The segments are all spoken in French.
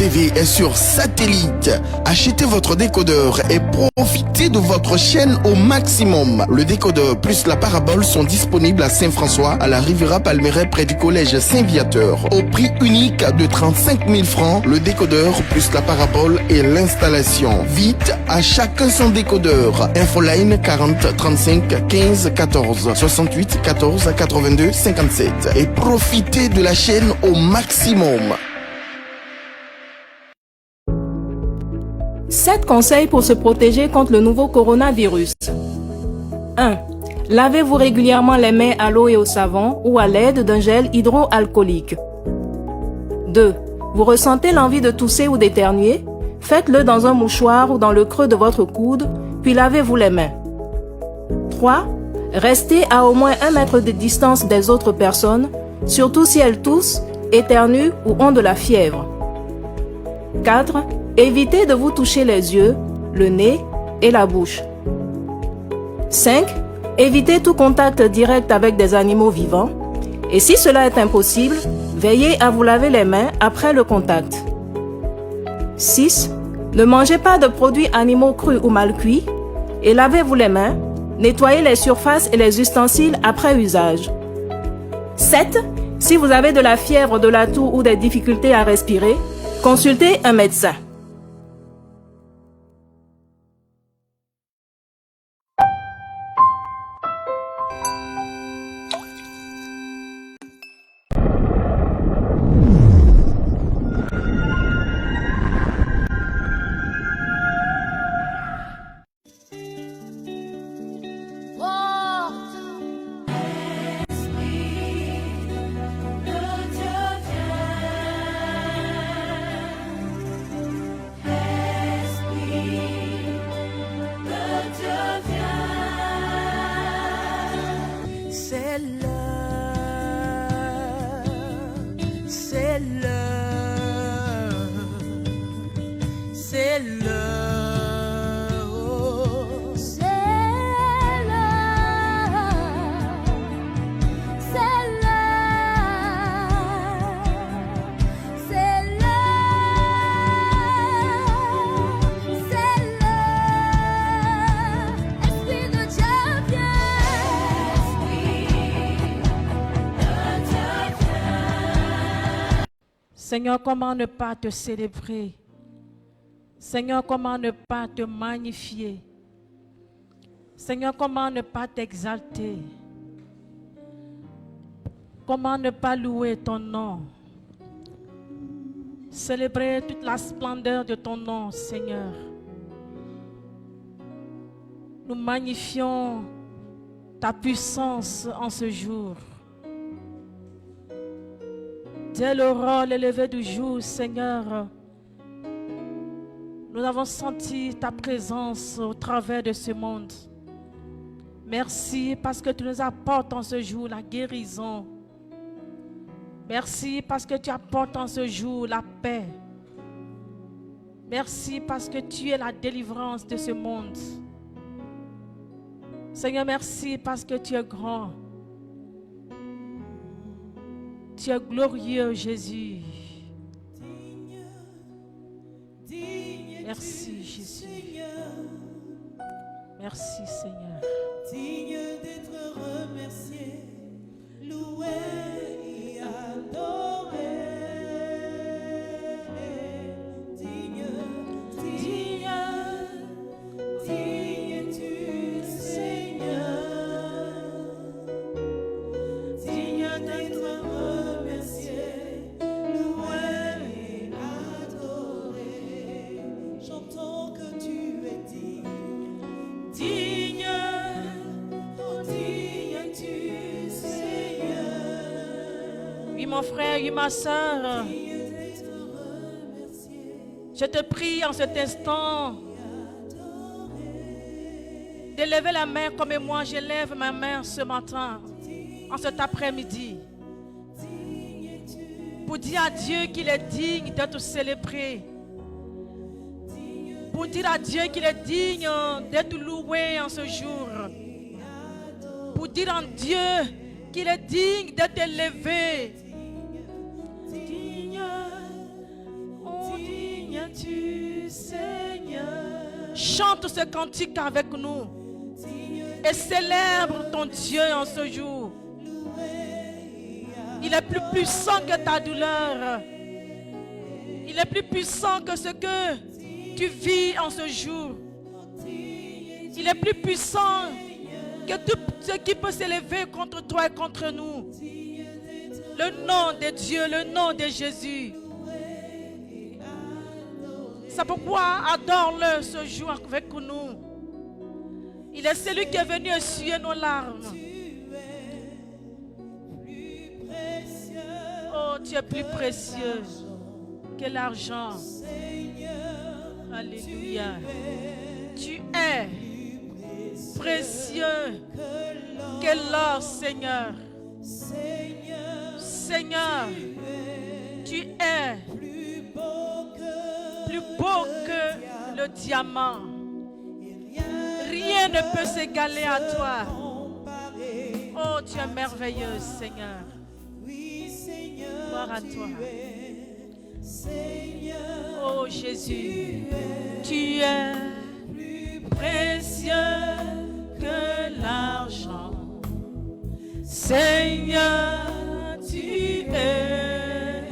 TV est sur satellite. Achetez votre décodeur et profitez de votre chaîne au maximum. Le décodeur plus la parabole sont disponibles à Saint-François, à la Riviera Palmeraie près du collège Saint-Viateur. Au prix unique de 35 000 francs, le décodeur plus la parabole et l'installation. Vite, à chacun son décodeur. Infoline 40 35 15 14 68 14 82 57 et profitez de la chaîne au maximum. 7 conseils pour se protéger contre le nouveau coronavirus. 1. Lavez-vous régulièrement les mains à l'eau et au savon ou à l'aide d'un gel hydroalcoolique. 2. Vous ressentez l'envie de tousser ou d'éternuer? Faites-le dans un mouchoir ou dans le creux de votre coude, puis lavez-vous les mains. 3. Restez à au moins 1 mètre de distance des autres personnes, surtout si elles toussent, éternuent ou ont de la fièvre. 4. Évitez de vous toucher les yeux, le nez et la bouche. 5. Évitez tout contact direct avec des animaux vivants. Et si cela est impossible, veillez à vous laver les mains après le contact. 6. Ne mangez pas de produits animaux crus ou mal cuits et lavez-vous les mains. Nettoyez les surfaces et les ustensiles après usage. 7. Si vous avez de la fièvre, de la toux ou des difficultés à respirer, consultez un médecin. Seigneur, comment ne pas te célébrer? Seigneur, comment ne pas te magnifier? Seigneur, comment ne pas t'exalter? Comment ne pas louer ton nom? Célébrer toute la splendeur de ton nom, Seigneur. Nous magnifions ta puissance en ce jour. Dès l'aurore, le lever du jour, Seigneur, nous avons senti ta présence au travers de ce monde. Merci parce que tu nous apportes en ce jour la guérison. Merci parce que tu apportes en ce jour la paix. Merci parce que tu es la délivrance de ce monde. Seigneur, merci parce que tu es grand. Tu es glorieux, Jésus. Merci, Jésus. Merci, Seigneur. Digne d'être remercié, loué et adoré. Digne es-tu, Seigneur. Digne d'être remercié, loué et adoré. Chantons que tu es digne. Digne es-tu, Seigneur. Oui, mon frère, oui, ma soeur. Je te prie en cet instant de lever la main comme moi je lève ma main ce matin, en cet après-midi, pour dire à Dieu qu'il est digne d'être célébré, pour dire à Dieu qu'il est digne d'être loué en ce jour, pour dire à Dieu qu'il est digne d'être élevé. Digne, oh Dieu. es-tu, Seigneur? Chante ce cantique avec nous et célèbre ton Dieu en ce jour. Il est plus puissant que ta douleur. Il est plus puissant que ce que tu vis en ce jour. Il est plus puissant que tout ce qui peut s'élever contre toi et contre nous. Le nom de Dieu, le nom de Jésus. C'est pourquoi adore-le ce jour avec nous. Il est celui qui est venu essuyer nos larmes. Oh, tu es plus précieux que l'argent. Alléluia. Tu es précieux que l'or, Seigneur. Seigneur, tu es plus beau que le diamant. Rien ne peut s'égaler à toi. Oh, tu es merveilleux, Seigneur. Gloire à toi. Oh Jésus, tu es plus précieux que l'argent. Seigneur, tu es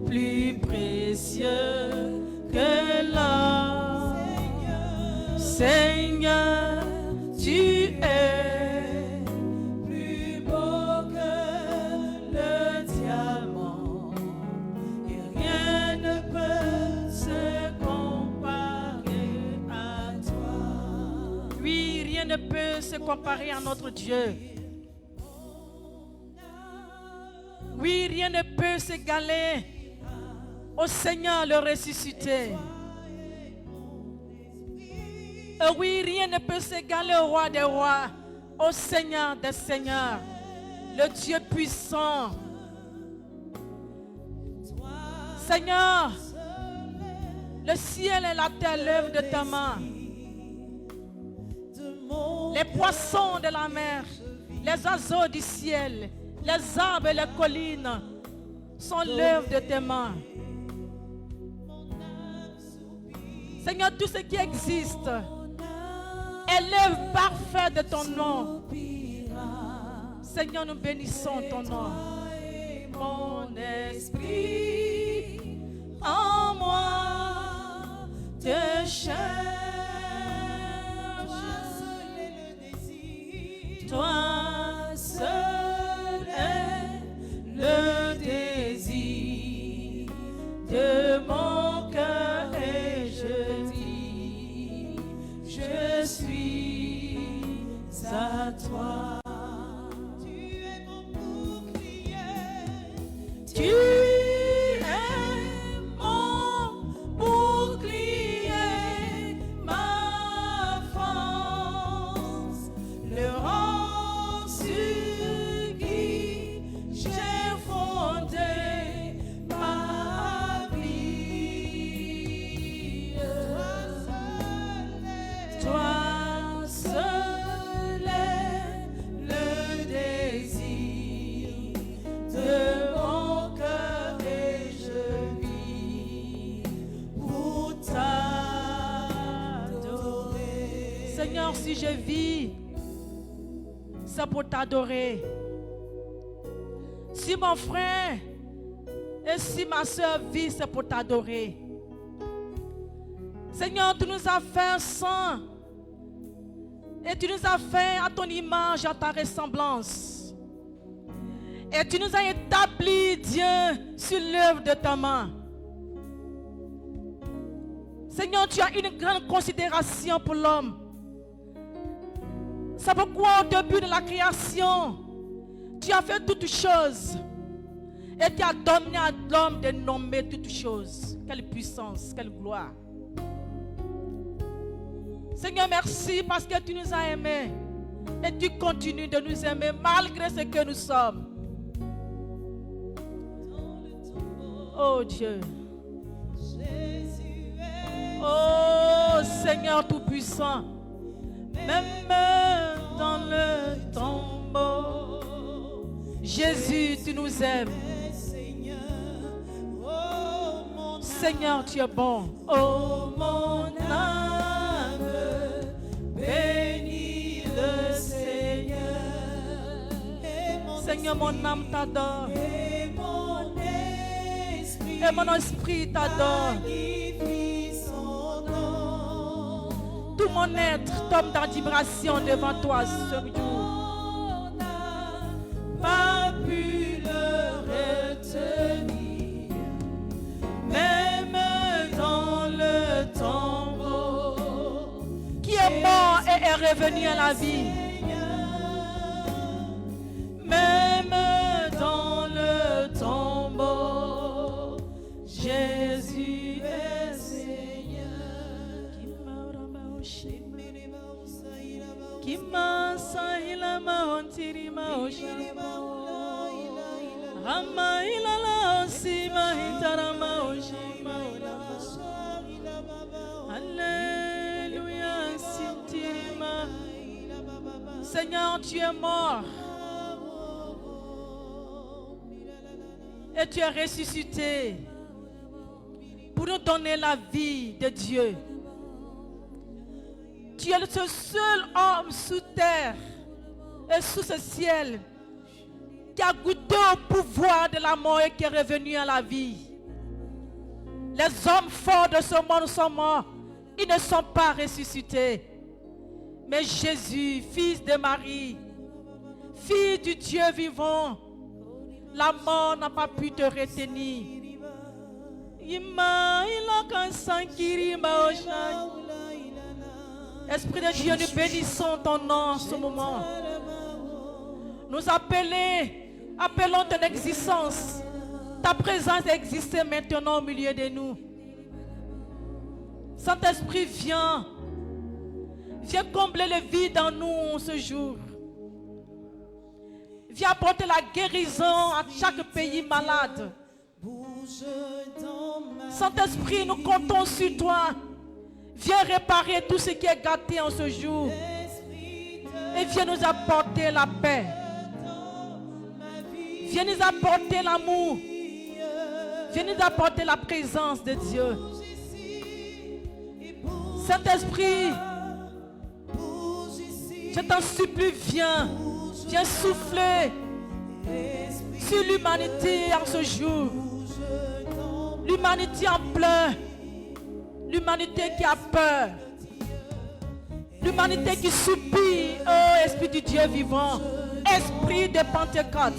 plus précieux que l'or. Seigneur, tu es plus beau que le diamant. Et rien ne peut se comparer à toi. Oui, rien ne peut se comparer à notre Dieu. Oui, rien ne peut s'égaler au Seigneur le ressuscité. Oui, rien ne peut s'égaler au roi des rois, au Seigneur des seigneurs, le Dieu puissant. Seigneur, le ciel et la terre, l'œuvre de ta main. Les poissons de la mer, les oiseaux du ciel, les arbres et les collines sont l'œuvre de tes mains. Seigneur, tout ce qui existe est l'œuvre parfaite de ton nom. Seigneur, nous bénissons ton nom. Mon esprit en moi te cherche. Toi seul est le désir de mon cœur et je dis, je suis à toi. Tu es mon bouclier. Tu es mon bouclier, ma force, le rang sur qui j'ai fondé ma vie. Toi seul est le désir de mon cœur et je vis pour t'adorer. Seigneur, si je vis, c'est pour t'adorer. Si mon frère et si ma soeur vit, c'est pour t'adorer. Seigneur, tu nous as fait saints et tu nous as fait à ton image, à ta ressemblance. Et tu nous as établi, Dieu, sur l'œuvre de ta main. Seigneur, tu as une grande considération pour l'homme. C'est pourquoi au début de la création, tu as fait toutes choses. Et tu as donné à l'homme de nommer toutes choses. Quelle puissance, quelle gloire. Seigneur, merci parce que tu nous as aimés. Et tu continues de nous aimer malgré ce que nous sommes. Oh Dieu. Oh Seigneur Tout-Puissant. Même dans le tombeau, Jésus, tu nous aimes. Seigneur, tu es bon. Oh, mon âme, bénis le Seigneur. Seigneur, mon âme t'adore. Et mon Et mon esprit t'adore. magnifie son nom. Tout mon être tombe dans vibration devant toi ce jour. On n'a pas pu le retenir, même dans le tombeau. Qui est mort et est revenu à la vie. Même dans le tombeau, Jésus est Seigneur. Kima sahila mahontiri maoshama. Rama ilala osima hitara maoshima. Alléluia sintirima. Seigneur, tu es mort. Et tu es ressuscité pour nous donner la vie de Dieu. Tu es le seul homme sous terre et sous ce ciel qui a goûté au pouvoir de la mort et qui est revenu à la vie. Les hommes forts de ce monde sont morts. Ils ne sont pas ressuscités. Mais Jésus, fils de Marie, fils du Dieu vivant, la mort n'a pas pu te retenir. Esprit de Dieu, nous bénissons ton nom en ce moment. Nous appelons ton existence. Ta présence existe maintenant au milieu de nous. Saint-Esprit, viens. Viens combler le vide en nous ce jour. Viens apporter la guérison à chaque pays malade. Saint-Esprit, nous comptons sur toi. Viens réparer tout ce qui est gâté en ce jour. Et viens nous apporter la paix. Viens nous apporter l'amour. Viens nous apporter la présence de Dieu. Saint-Esprit, je t'en supplie, viens. Viens souffler sur l'humanité en ce jour. L'humanité en pleurs. L'humanité qui a peur. L'humanité qui supplie. Oh, Esprit du Dieu vivant. Esprit de Pentecôte.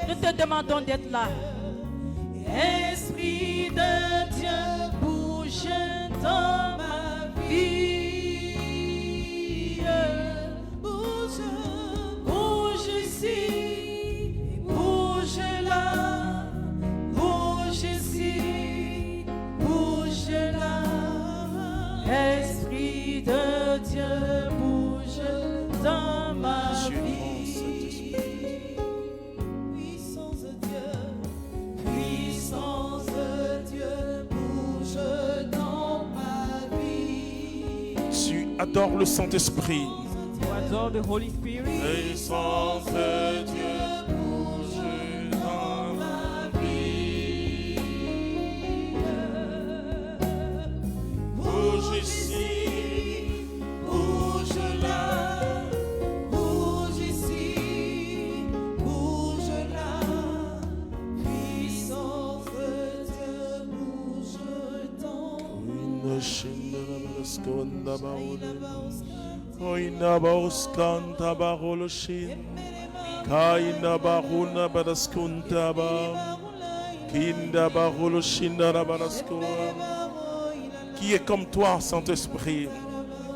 Nous te demandons d'être là. Esprit de Dieu, bouge dans ma vie. Bouge ici, bouge là, bouge ici, bouge là. Esprit de Dieu, bouge dans ma vie. Puissance de Dieu, bouge dans ma vie. Tu adores le Saint-Esprit. Adore the Holy Spirit. Puissance de Dieu, bouge dans ma vie. Bouge ici, Bouge là, bouge ici, bouge là. Puissance de Dieu, bouge dans une chaîne de la basconda baole. Oina baoskanta baroloshin. Kaina baruna badaskunta ba. Kinda baroloshinda la badaskoa. Qui est comme toi, Saint-Esprit?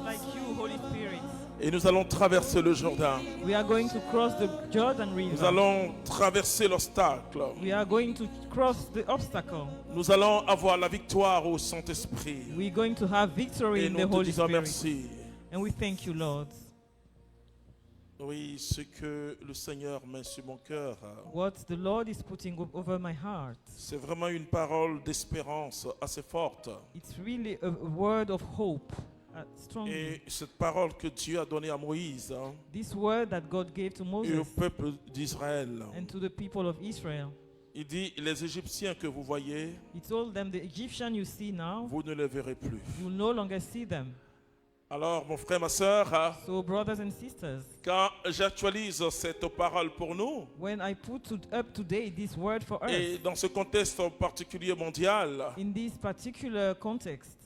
Like you, Holy Spirit. Et nous allons traverser le Jourdain. We are going to cross the Jordan River. Nous allons traverser l'obstacle. We are going to cross the obstacle. Nous allons avoir la victoire au Saint-Esprit. We're going to have victory Et in the nous te Holy disons Spirit. merci. And we thank you, Lord. Oui, ce que le Seigneur met sur mon cœur, What the Lord is putting over my heart, c'est vraiment une parole d'espérance assez forte. it's really a word of hope, strongly. Et cette parole que Dieu a donnée à Moïse This word that God gave to et au Moses peuple d'Israël, and to the people of Israel, Il dit, les Égyptiens que vous voyez, He told them, the Egyptian you see now, vous ne les verrez plus. you will no longer see them. Alors, mon frère, ma soeur, So, brothers and sisters, quand j'actualise cette parole pour nous, when I put up today this word for et us, dans ce contexte particulier mondial, in this particular context,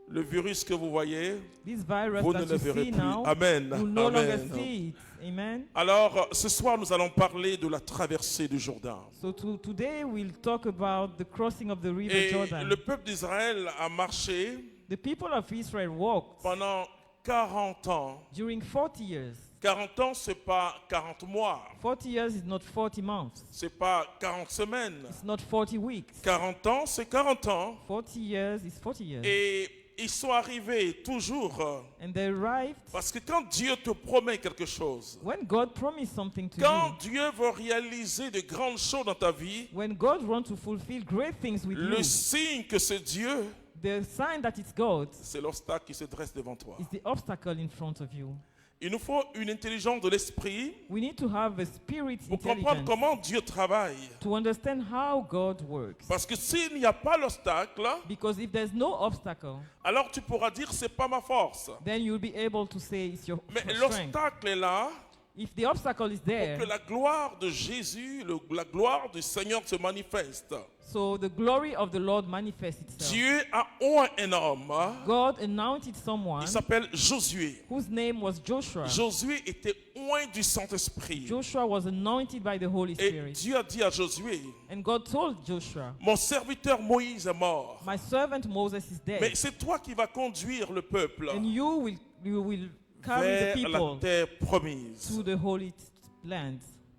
le virus que vous voyez, this virus vous ne that le you verrez see plus. now, Amen. you will no longer Amen. see it. Amen. Alors, ce soir, nous allons parler de la traversée du Jourdain. So today we'll talk about the crossing of the river Et Jordan. le peuple d'Israël a marché The people of Israel walked pendant 40 ans. during 40 years. 40 ans, c'est pas 40 mois. 40 years is not 40 months. C'est pas 40 semaines. It's not 40 weeks. 40 ans, c'est 40 ans. 40 years is 40 years. Et ils sont arrivés toujours. And they arrived Parce que quand Dieu te promet quelque chose, when God promised something to quand you. Dieu veut réaliser de grandes choses dans ta vie, When God wants to fulfill great things with le you, signe que c'est Dieu, the sign that it's God c'est l'obstacle qui se dresse devant toi. is the obstacle in front of you. Il nous faut une intelligence de l'esprit We need to have a spirit pour comprendre intelligence comment Dieu travaille. to understand how God works. Parce que s'il n'y a pas l'obstacle, Because if there's no obstacle, alors tu pourras dire c'est pas ma force. then you'll be able to say it's your Mais strength. l'obstacle est là If the obstacle is pour there, que la gloire de Jésus, la gloire du Seigneur se manifeste. so the glory of the Lord manifests itself. Dieu a oint un homme, God anointed someone il s'appelle Josué. whose name was Joshua. Josué était oint du Saint-Esprit. Joshua was anointed by the Holy Et Spirit. Dieu a dit à Josué, And God told Joshua, mon serviteur Moïse est mort. my servant Moses is Mais dead, c'est toi qui vas conduire le peuple and you will carry the vers la people terre promise. to the holy land.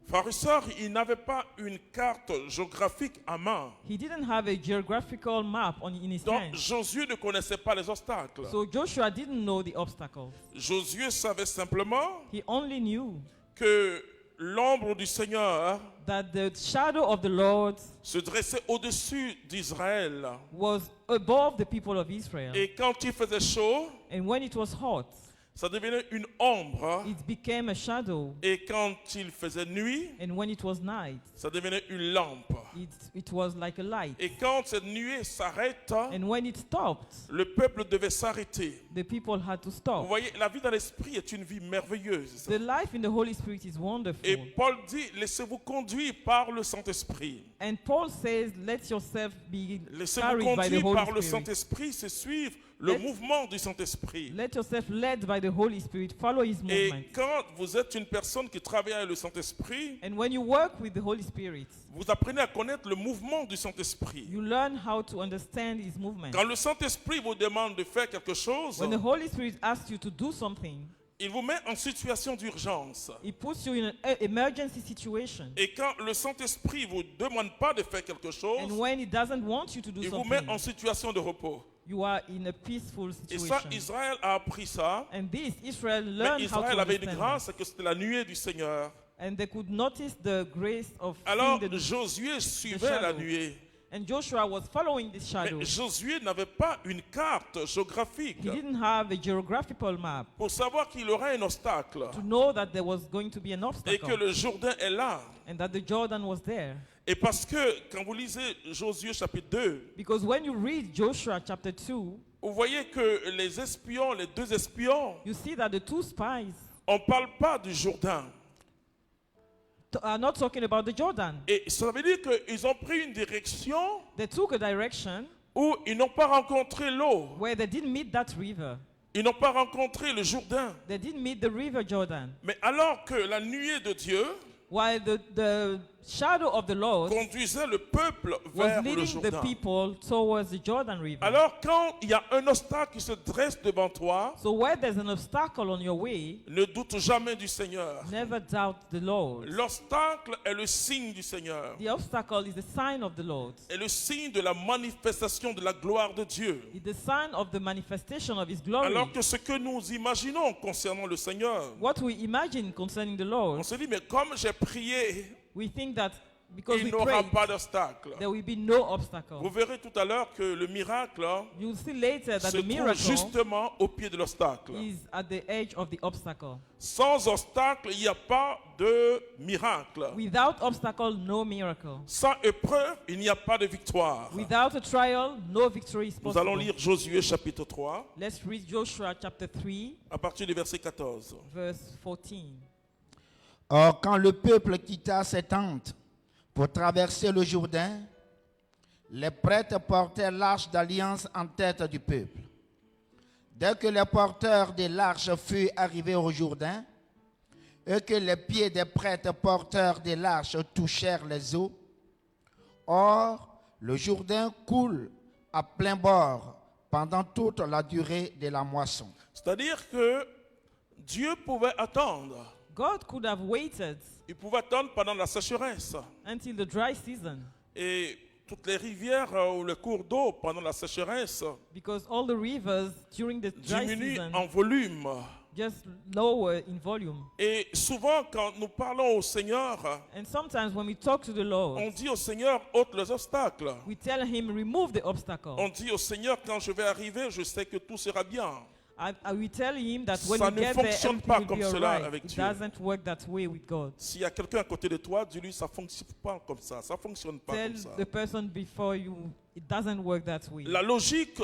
Frères et sœurs, il n'avait pas une carte géographique à main. He didn't have a geographical map in his Donc hand. Josué ne connaissait pas les obstacles. So Joshua didn't know the obstacles. Josué savait simplement He only knew que l'ombre du Seigneur that the shadow of the Lord se dressait au-dessus d'Israël. was above the people of Israel. Et quand il faisait chaud, And when it was hot, ça devenait une ombre. it became a shadow. Et quand il faisait nuit, And when it was night, ça devenait une lampe. it was like a light. Et quand cette nuée s'arrête, And when it stopped, le peuple devait s'arrêter. the people had to Vous stop. voyez, la vie dans l'esprit est une vie merveilleuse. The life in the Holy Spirit is Et wonderful. Paul dit, laissez-vous conduire par le Saint-Esprit. And Paul says, let yourself be Laissez-vous carried by the conduire par Holy le Spirit. Saint-Esprit, c'est suivre le Let- mouvement du Saint-Esprit. Let yourself led by the Holy Spirit. Follow his Et movement. quand vous êtes une personne qui travaille avec le Saint-Esprit, And when you work with the Holy Spirit, vous apprenez à connaître le mouvement du Saint-Esprit. you learn how to understand his movement. Quand le Saint-Esprit vous demande de faire quelque chose, When the Holy Spirit asks you to do something, il vous met en situation d'urgence. he puts you in an emergency situation. Et quand le Saint-Esprit ne vous demande pas de faire quelque chose, And when he doesn't want you to do il vous met en something, situation de repos. you are in a peaceful Et ça, situation. Israël a appris ça. And this, Israel Mais learned how Israël to avait une understand grâce, that. c'est que c'était la nuée du Seigneur. And they could notice the grace of Alors seeing the Josué suivait la shadow. nuée. And Joshua was following this shadow. Mais Josué n'avait pas une carte géographique He didn't have a geographical map pour savoir qu'il aurait un obstacle to know that there was going to be an et que obstacle le Jourdain est là. and that the Jordan was there. Et parce que quand vous lisez Josué chapitre 2, Because when you read Joshua chapter 2, vous voyez que les espions, les deux espions, you see that the two spies on ne parle pas du Jourdain. are not talking about the Jordan. Et ça veut dire qu'ils ont pris une direction They took a direction où ils n'ont pas rencontré l'eau. where they didn't meet that river. Ils n'ont pas rencontré le Jourdain. They didn't meet the river Jordan. Mais alors que la nuée de Dieu While the shadow of the Lord conduisait le peuple was vers le leading the Jourdain. people towards the Jordan River. Alors quand il y a un obstacle qui se dresse devant toi, So where there's an obstacle on your way, ne doute jamais du Seigneur. never doubt the Lord. L'obstacle est le signe du Seigneur. The obstacle is the sign of the Lord. Est le signe de la manifestation de la gloire de Dieu. It's the sign of the manifestation of His glory. Alors que ce que nous imaginons concernant le Seigneur, What we imagine concerning the on Lord, se dit, mais comme j'ai prié, we think that because il we n'aura prayed, pas d'obstacle. there will be no obstacle. Vous verrez tout à l'heure que le miracle You'll see later that se the trouve miracle justement au pied de l'obstacle. is at the edge of the obstacle. Sans obstacle, il n'y a pas de miracle. Without obstacle, no miracle. Sans épreuve, il n'y a pas de victoire. Without a trial, no victory is Nous allons possible. lire Josué chapitre 3 Let's read Joshua chapter 3, à partir du verset 14. verse 14. Or, quand le peuple quitta ses tentes pour traverser le Jourdain, les prêtres portaient l'arche d'alliance en tête du peuple. Dès que les porteurs de l'arche furent arrivés au Jourdain, et que les pieds des prêtres porteurs de l'arche touchèrent les eaux, or, le Jourdain coule à plein bord pendant toute la durée de la moisson. C'est-à-dire que Dieu pouvait attendre. God could have waited Il pouvait attendre pendant la sécheresse. until the dry season, Et toutes les rivières ou les cours d'eau pendant la sécheresse because all the rivers during the dry diminuent season en volume. just lower in volume. Et souvent, quand nous parlons au Seigneur, And sometimes when we talk to the Lord, on dit au Seigneur, ôte les obstacles. we tell him, remove the obstacle. On dit au Seigneur, quand je vais arriver, je sais que tout sera bien. We tell him that when Ça we ne get there, fonctionne everything pas will comme be cela alright. avec It Dieu. doesn't work that way with God. S'il y a quelqu'un à côté de toi, dis-lui, ça ne fonctionne pas comme ça. Ça ne fonctionne pas Tell comme ça. the person before you, it doesn't work that way. La logique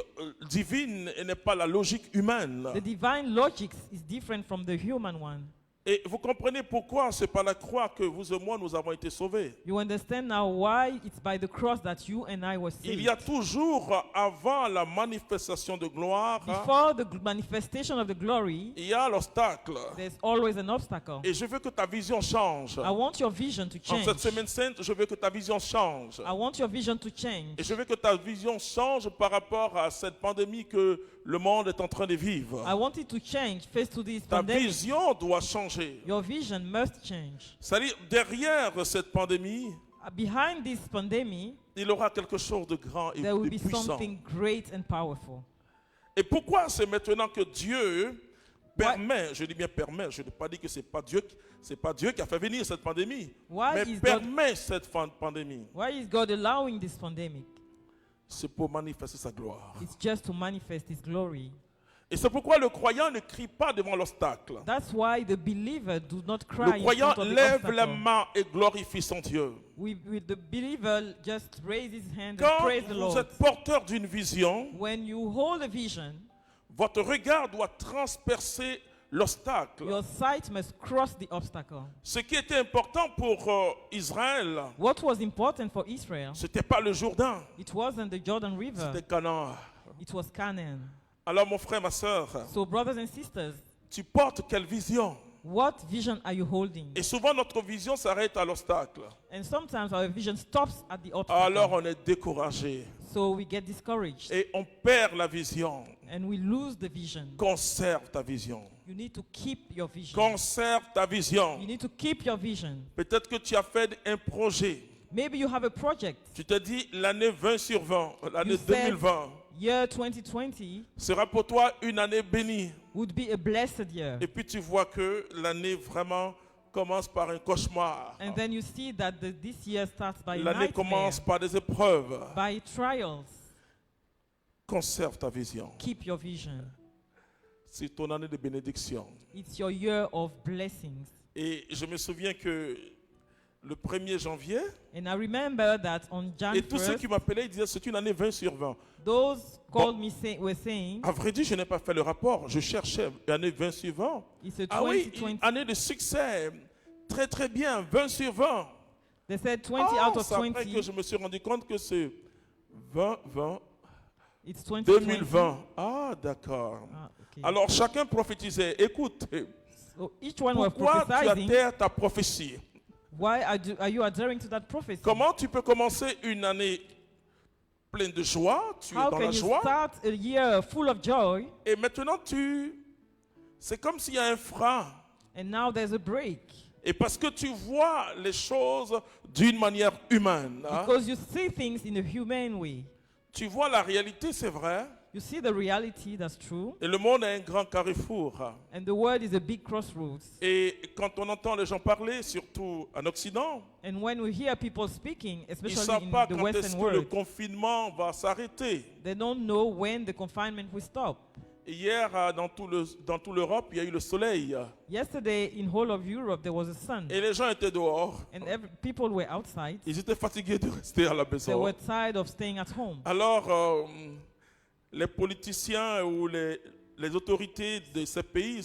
divine n'est pas la logique humaine. The divine logic is different from the human one. Et vous comprenez pourquoi c'est par la croix que vous et moi nous avons été sauvés. You understand now why it's by the cross that you and I were Il saved. y a toujours, avant la manifestation de gloire, Before the manifestation of the glory, il y a l'obstacle. there's always an obstacle. Et je veux que ta vision change. I want your vision to En change. cette semaine sainte, je veux que ta vision change. I want your vision to change. Et je veux que ta vision change par rapport à cette pandémie que le monde est en train de vivre. I want it to change face to this Ta pandemic. vision doit changer. Your vision must change. C'est-à-dire, derrière cette pandémie, Behind this pandemic, il y aura quelque chose de grand et there will de be puissant. something great and powerful. Et pourquoi c'est maintenant que Dieu permet, je dis bien permet, je n'ai pas dit que c'est pas Dieu qui a fait venir cette pandémie, Why mais is God- permet cette pandémie. Why is God allowing this pandemic? C'est pour manifester sa gloire. It's just to manifest His glory. Et c'est pourquoi le croyant ne crie pas devant l'obstacle. That's why the believer do not cry Le in croyant front of the lève la obstacle. main et glorifie son Dieu. The believer just raise his hand and Quand praise the vous Lord. êtes porteur d'une vision, When you hold a vision, votre regard doit transpercer l'obstacle. your sight must cross the obstacle. Ce qui était important pour Israël, What was important for Israel, ce n'était pas le Jourdain, it wasn't the Jordan River, c'était Canaan. it was Canaan. Alors mon frère, ma soeur, So brothers and sisters, tu portes quelle vision? what vision are you holding? Et souvent notre vision s'arrête à l'obstacle. And sometimes our vision stops at the Alors obstacle. on est découragé So we get discouraged et on perd la vision. and we lose the vision. Conserve ta vision. You need to keep your vision. Conserve ta vision. You need to keep your vision. Peut-être que tu as fait un projet. Maybe you have a project. Tu te dis l'année 20 sur 20, l'année You said 2020 year 2020 sera pour toi une année bénie. would be a blessed year. Et puis tu vois que l'année vraiment commence par un cauchemar. And then you see that this year starts by a L'année nightmare, commence par des épreuves. by trials. Conserve ta vision. Keep your vision. C'est ton année de bénédiction. It's your year of blessings. Et je me souviens que le 1er janvier, And I remember that on Jan et tous ceux 1st, qui m'appelaient, ils disaient c'est une année 20 sur 20. those called me were saying, À vrai dire, je n'ai pas fait le rapport. Je cherchais l'année 20 sur 20. it's a Ah oui, 2020. une année de succès. Très très bien, 20 sur 20. They said 20 out of c'est après que 20. je me suis rendu compte que c'est 2020, It's 2020. 2020. Ah, d'accord. Ah, okay. Alors chacun prophétisait. Écoute, So each one was pourquoi tu prophesying. adhères ta prophétie? Why are you adhering to that prophecy? Comment tu peux commencer une année pleine de joie? Tu es How dans can la you joie. start a year full of joy Et maintenant, c'est comme s'il y a un frein. and now there's a break? Et parce que tu vois les choses d'une manière humaine. Hein? Because you see things in a humane way. Tu vois la réalité, c'est vrai. You see the reality, that's true. Et le monde est un grand carrefour. And the world is a big crossroads. Et quand on entend les gens parler, surtout en Occident, And when we hear people speaking, ils ne especially savent in pas the quand est-ce Western que le world, confinement va s'arrêter. they don't know when the confinement will stop. Hier, dans toute l'Europe, il y a eu le soleil. Yesterday, in whole of Europe, there was a sun. Et les gens étaient dehors. And people were outside. Ils étaient fatigués de rester à la They maison. were tired of staying at home. Alors, les politiciens ou les autorités de ces pays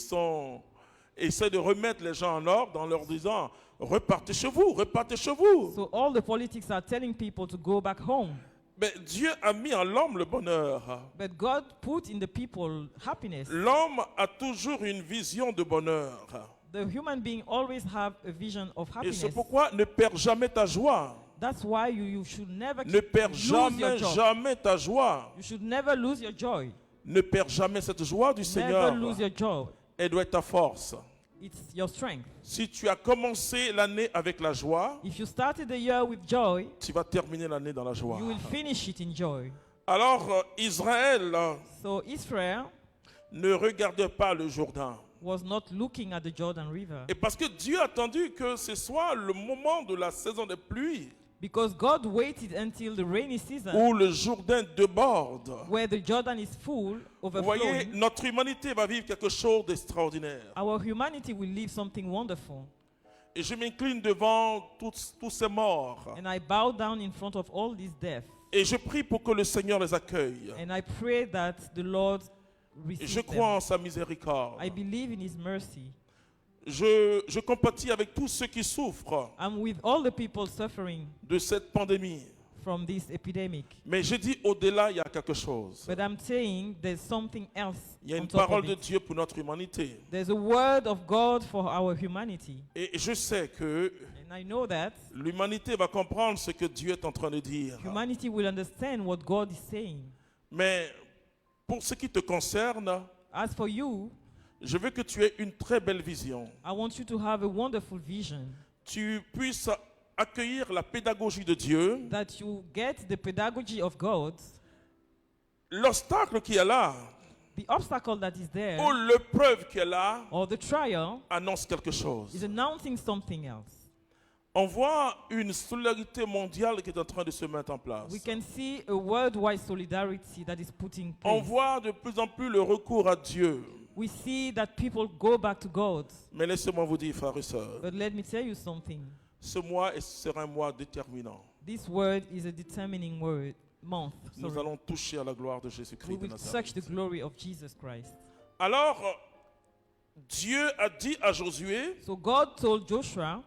essaient de remettre les gens en ordre en leur disant « Repartez chez vous, repartez chez vous ». So all the politics are telling people to go back home. Mais Dieu a mis en l'homme le bonheur. But God put in the people happiness. L'homme a toujours une vision de bonheur. The human being always have a vision of Et happiness. c'est pourquoi ne perds jamais ta joie. That's why you should never Ne perds lose your jamais, joy. jamais ta joie. You should never lose your joy. Ne perds jamais cette joie du Never Seigneur. lose your joy. Elle doit être ta force. It's your strength. Si tu as commencé l'année avec la joie, If you started the year with joy, tu vas terminer l'année dans la joie. you will finish it in joy. Alors Israël So Israel ne regardait pas le Jourdain. was not looking at the Jordan River. Et parce que Dieu a attendu que ce soit le moment de la saison des pluies Because God waited until the rainy season où le Jourdain déborde. where the Jordan is full, Vous voyez, overflowing. notre humanité va vivre quelque chose d'extraordinaire. Our humanity will live something wonderful. Et je m'incline devant tous ces morts. And I bow down in front of all these deaths. Et je prie pour que le Seigneur les accueille. And I pray that the Lord Et je receive crois them. en sa miséricorde. I believe in His mercy. Je compatis avec tous ceux qui souffrent I'm with all the people suffering de cette pandémie. from this epidemic. Mais je dis au-delà, il y a quelque chose. But I'm saying there's something else Il y a on une top parole of de it. Dieu pour notre humanité. There's a word of God for our humanity. Et je sais que And I know that l'humanité va comprendre ce que Dieu est en train de dire. humanity will understand what God is saying. Mais pour ce qui te concerne, As for you, je veux que tu aies une très belle vision. I want you to have a wonderful vision. Tu puisses accueillir la pédagogie de Dieu. That you get the pedagogy of God. L'obstacle qui est là, The obstacle that is there, ou l'épreuve qui est là, or the trial, annonce quelque is chose. announcing something else. On voit une solidarité mondiale qui est en train de se mettre en place. We can see a worldwide solidarity that is put in On place. voit de plus en plus le recours à Dieu. We see that people go back to God. Mais laissez-moi vous dire, frères et sœurs, But let me tell you something. ce mois sera un mois déterminant. This word is a determining month. Nous Sorry. allons toucher à la gloire de We Jésus-Christ de will touch the Nazareth. glory of Jesus Christ. Alors, Dieu a dit à Josué So God told Joshua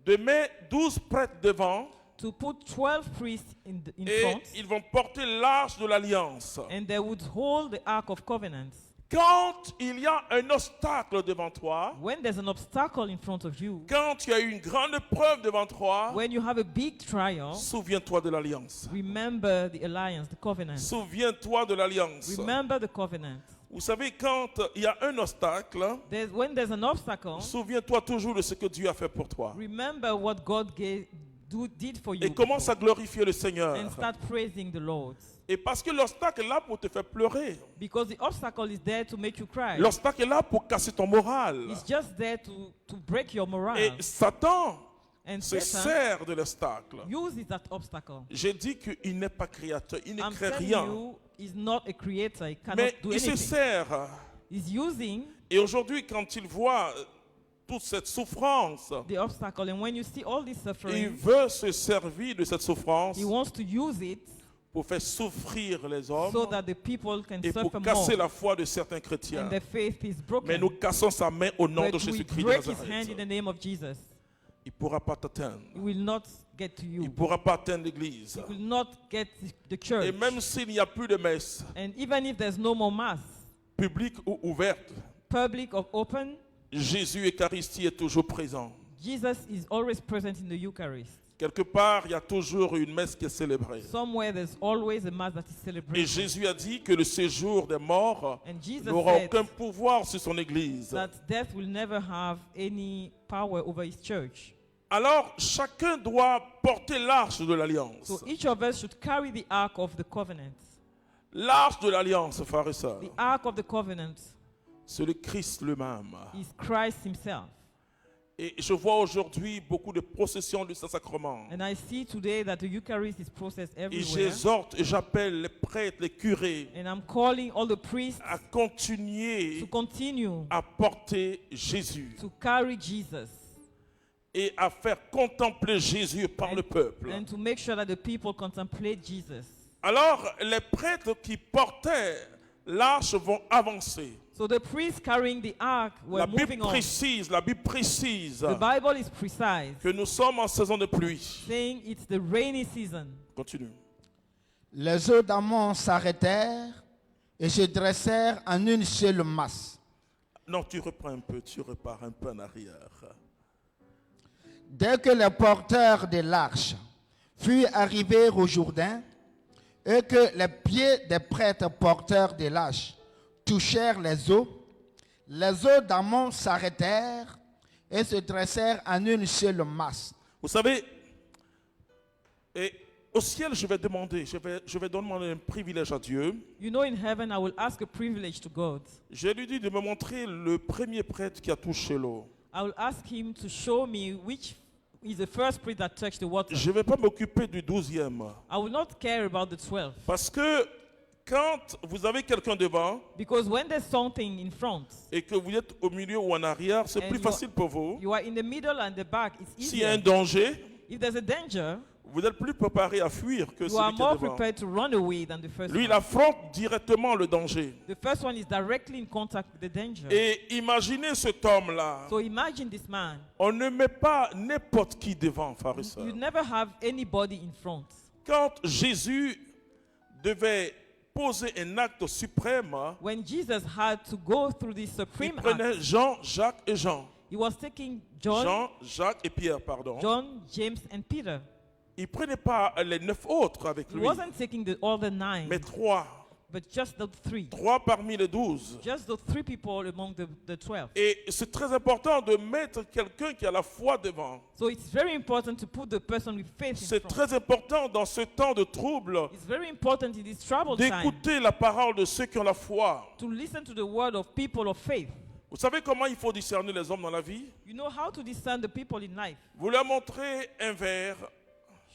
de mettre 12 prêtres devant to put 12 priests in et front, ils vont porter l'arche de l'alliance. and they would hold the Ark of Covenant. Quand il y a un obstacle devant toi, When there's an obstacle in front of you, quand tu as une grande preuve devant toi, when you have a big trial, souviens-toi de l'alliance. remember the alliance, the covenant. Souviens-toi de l'alliance. Remember the covenant. Vous savez, quand il y a un obstacle, When there's an obstacle, souviens-toi toujours de ce que Dieu a fait pour toi. remember what God did for you Et commence à before, glorifier le Seigneur. and start praising the Lord. Et parce que l'obstacle est là pour te faire pleurer. Because the obstacle is there to make you cry. L'obstacle est là pour casser ton moral. It's just there to break your morale. Et Satan And se Satan sert de l'obstacle. uses that obstacle. J'ai dit qu'il n'est pas créateur, il ne I'm crée telling rien. you, he's not a creator. He cannot Mais do il se anything. sert. He's using Et aujourd'hui, quand il voit toute cette souffrance, the obstacle. And when you see all this il suffering, veut se servir de cette souffrance he wants to use it pour faire souffrir les so hommes that the people can et pour suffer casser more. la foi de certains chrétiens. And their faith is Mais broken. nous cassons sa main au nom de But we Jésus-Christ de break his hand in Nazareth. the name of Jesus. Il ne pourra pas t'atteindre. He will not get to Il ne you. pourra pas atteindre l'église. He will not get the Et church. même s'il n'y a plus de messe, And even if there's no more mass, publique ou ouverte, public or open, Jésus Eucharistie est toujours présent. Jesus is always present in the Eucharist. Quelque part, il y a toujours une messe qui est célébrée. Somewhere there's always a mass that is Et celebrated. Jésus a dit que le séjour des morts And Jesus n'aura said aucun pouvoir sur son église. that death will never have any power over his church. Alors, chacun doit porter l'arche de l'alliance. So each of us should carry the ark of the covenant. L'arche de l'alliance, frères et sœurs, The Ark of the Covenant c'est le Christ lui-même. is Christ himself. Et je vois aujourd'hui beaucoup de processions du Saint-Sacrement. And I see today that the Eucharist is processed Et everywhere. j'exhorte et j'appelle les prêtres, les curés And I'm calling all the priests à continuer to continue à porter Jésus to carry Jesus et à faire contempler Jésus par le peuple. and to make sure that the people contemplate Jesus. Alors, les prêtres qui portaient l'arche vont avancer. So the priests carrying the ark were La Bible moving on. précise The Bible is precise, que nous sommes en saison de pluie. saying it's the rainy season. Continue. Les eaux d'Amon s'arrêtèrent et se dressèrent en une seule masse. Non, tu reprends un peu, tu repars un peu en arrière. Dès que les porteurs de l'arche furent arrivés au Jourdain et que les pieds des prêtres porteurs de l'arche touchèrent les eaux d'Amon s'arrêtèrent et se dressèrent en une seule masse. Vous savez, et au ciel, je vais demander, je vais demander un privilège à Dieu. You know, in heaven, I will ask a privilege to God. Je lui dis de me montrer le premier prêtre qui a touché l'eau. I will ask him to show me which is the first priest that touched the water. Je ne vais pas m'occuper du 12e. I will not care about the 12. Parce que quand vous avez quelqu'un devant Because when there's something in front, et que vous êtes au milieu ou en arrière, c'est And plus you- facile pour vous. you are in the middle and the back, it's S'il y a un easier. danger, If there's a danger, vous êtes plus préparé à fuir que you are celui qui est more devant. prepared to run away than the first Lui, il one. affronte directement le danger. The first one is directly in contact with the danger. Et imaginez cet homme-là. So imagine this man. On ne met pas n'importe qui devant, frères et sœurs. You never have anybody in front. Quand Jésus devait poser un acte suprême, When Jesus had to go through this il supreme act, prenait Jean, Jacques et Jean. he was taking John, Jean, Jacques et Pierre, pardon. James, and Peter. Il ne prenait pas les 9 autres avec He lui, wasn't taking the other 9, mais 3. but just the 3. 3 parmi les 12. Just the 3 people among the 12. Et c'est très important de mettre quelqu'un qui a la foi devant. So it's very important to put the person with faith in C'est front. très important dans ce temps de trouble It's very important in this troubled time d'écouter la parole de ceux qui ont la foi. to listen to the word of people of faith. Vous savez comment il faut discerner les hommes dans la vie? You know how to discern the people in life. Vous leur montrez un verre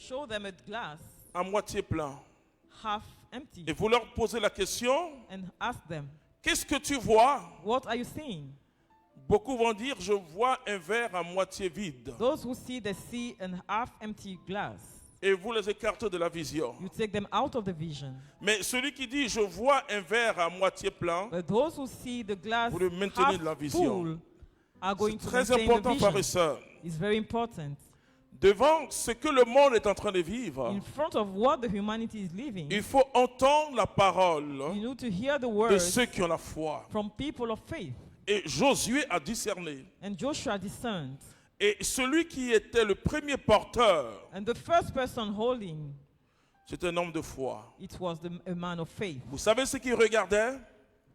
Show them a glass à moitié plein half empty et vous leur posez la question, and ask them, qu'est-ce que tu vois? what are you seeing? Beaucoup vont dire, je vois un verre à moitié vide. Those who see, they see an half empty glass. Et vous les écartez de la vision. You take them out of the vision. Mais celui qui dit, je vois un verre à moitié plein, But those who see the glass vous le maintenez half de la vision. full are going c'est to très maintain the important, frères et vision. sœurs. It's very important. Devant ce que le monde est en train de vivre, In front of what the humanity is living, il faut entendre la parole you need to hear the de words ceux qui ont la foi. from people of faith. Et Josué a discerné. And Joshua discerned. Et celui qui était le premier porteur, And the first person holding, c'est un homme de foi. it was a man of faith. Vous savez ce qu'il regardait?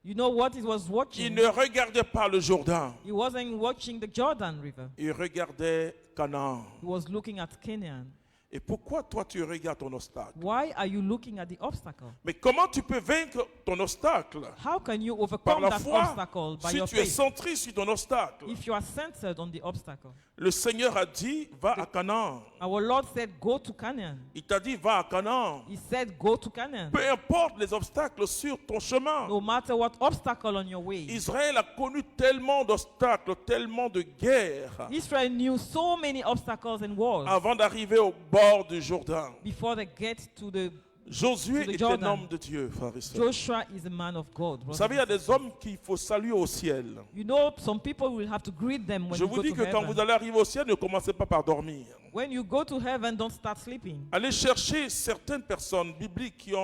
You know what he was Il watching? ne regardait pas le Jourdain. He wasn't watching the Jordan River. Il regardait Canaan. He was looking at Canaan. Et pourquoi toi tu regardes ton obstacle? Why are you looking at the obstacle? Mais comment tu peux vaincre ton obstacle? How can you Par overcome la that foi. obstacle by Si your tu es faith? centré sur ton obstacle. If you are centered on the obstacle. Le Seigneur a dit, va à Canaan. Our Lord said, go to Canaan. Il t'a dit, va à Canaan. He said, go to Canaan. Peu importe les obstacles sur ton chemin. No matter what obstacle on your way. Israël a connu tellement d'obstacles, tellement de guerres Israel knew so many obstacles and wars avant d'arriver au bord du Jourdain. before they get to the Josué To the est un Jordan. homme de Dieu, frères et sœurs. Joshua is a man of God. Vous brothers savez, il y a and des sisters. hommes qu'il faut saluer au ciel. You know, some people will have to greet them when Je you vous go dis to que quand heaven. vous allez arriver au ciel, ne commencez pas par dormir. When you go to heaven, don't start sleeping. Allez chercher certaines personnes bibliques qui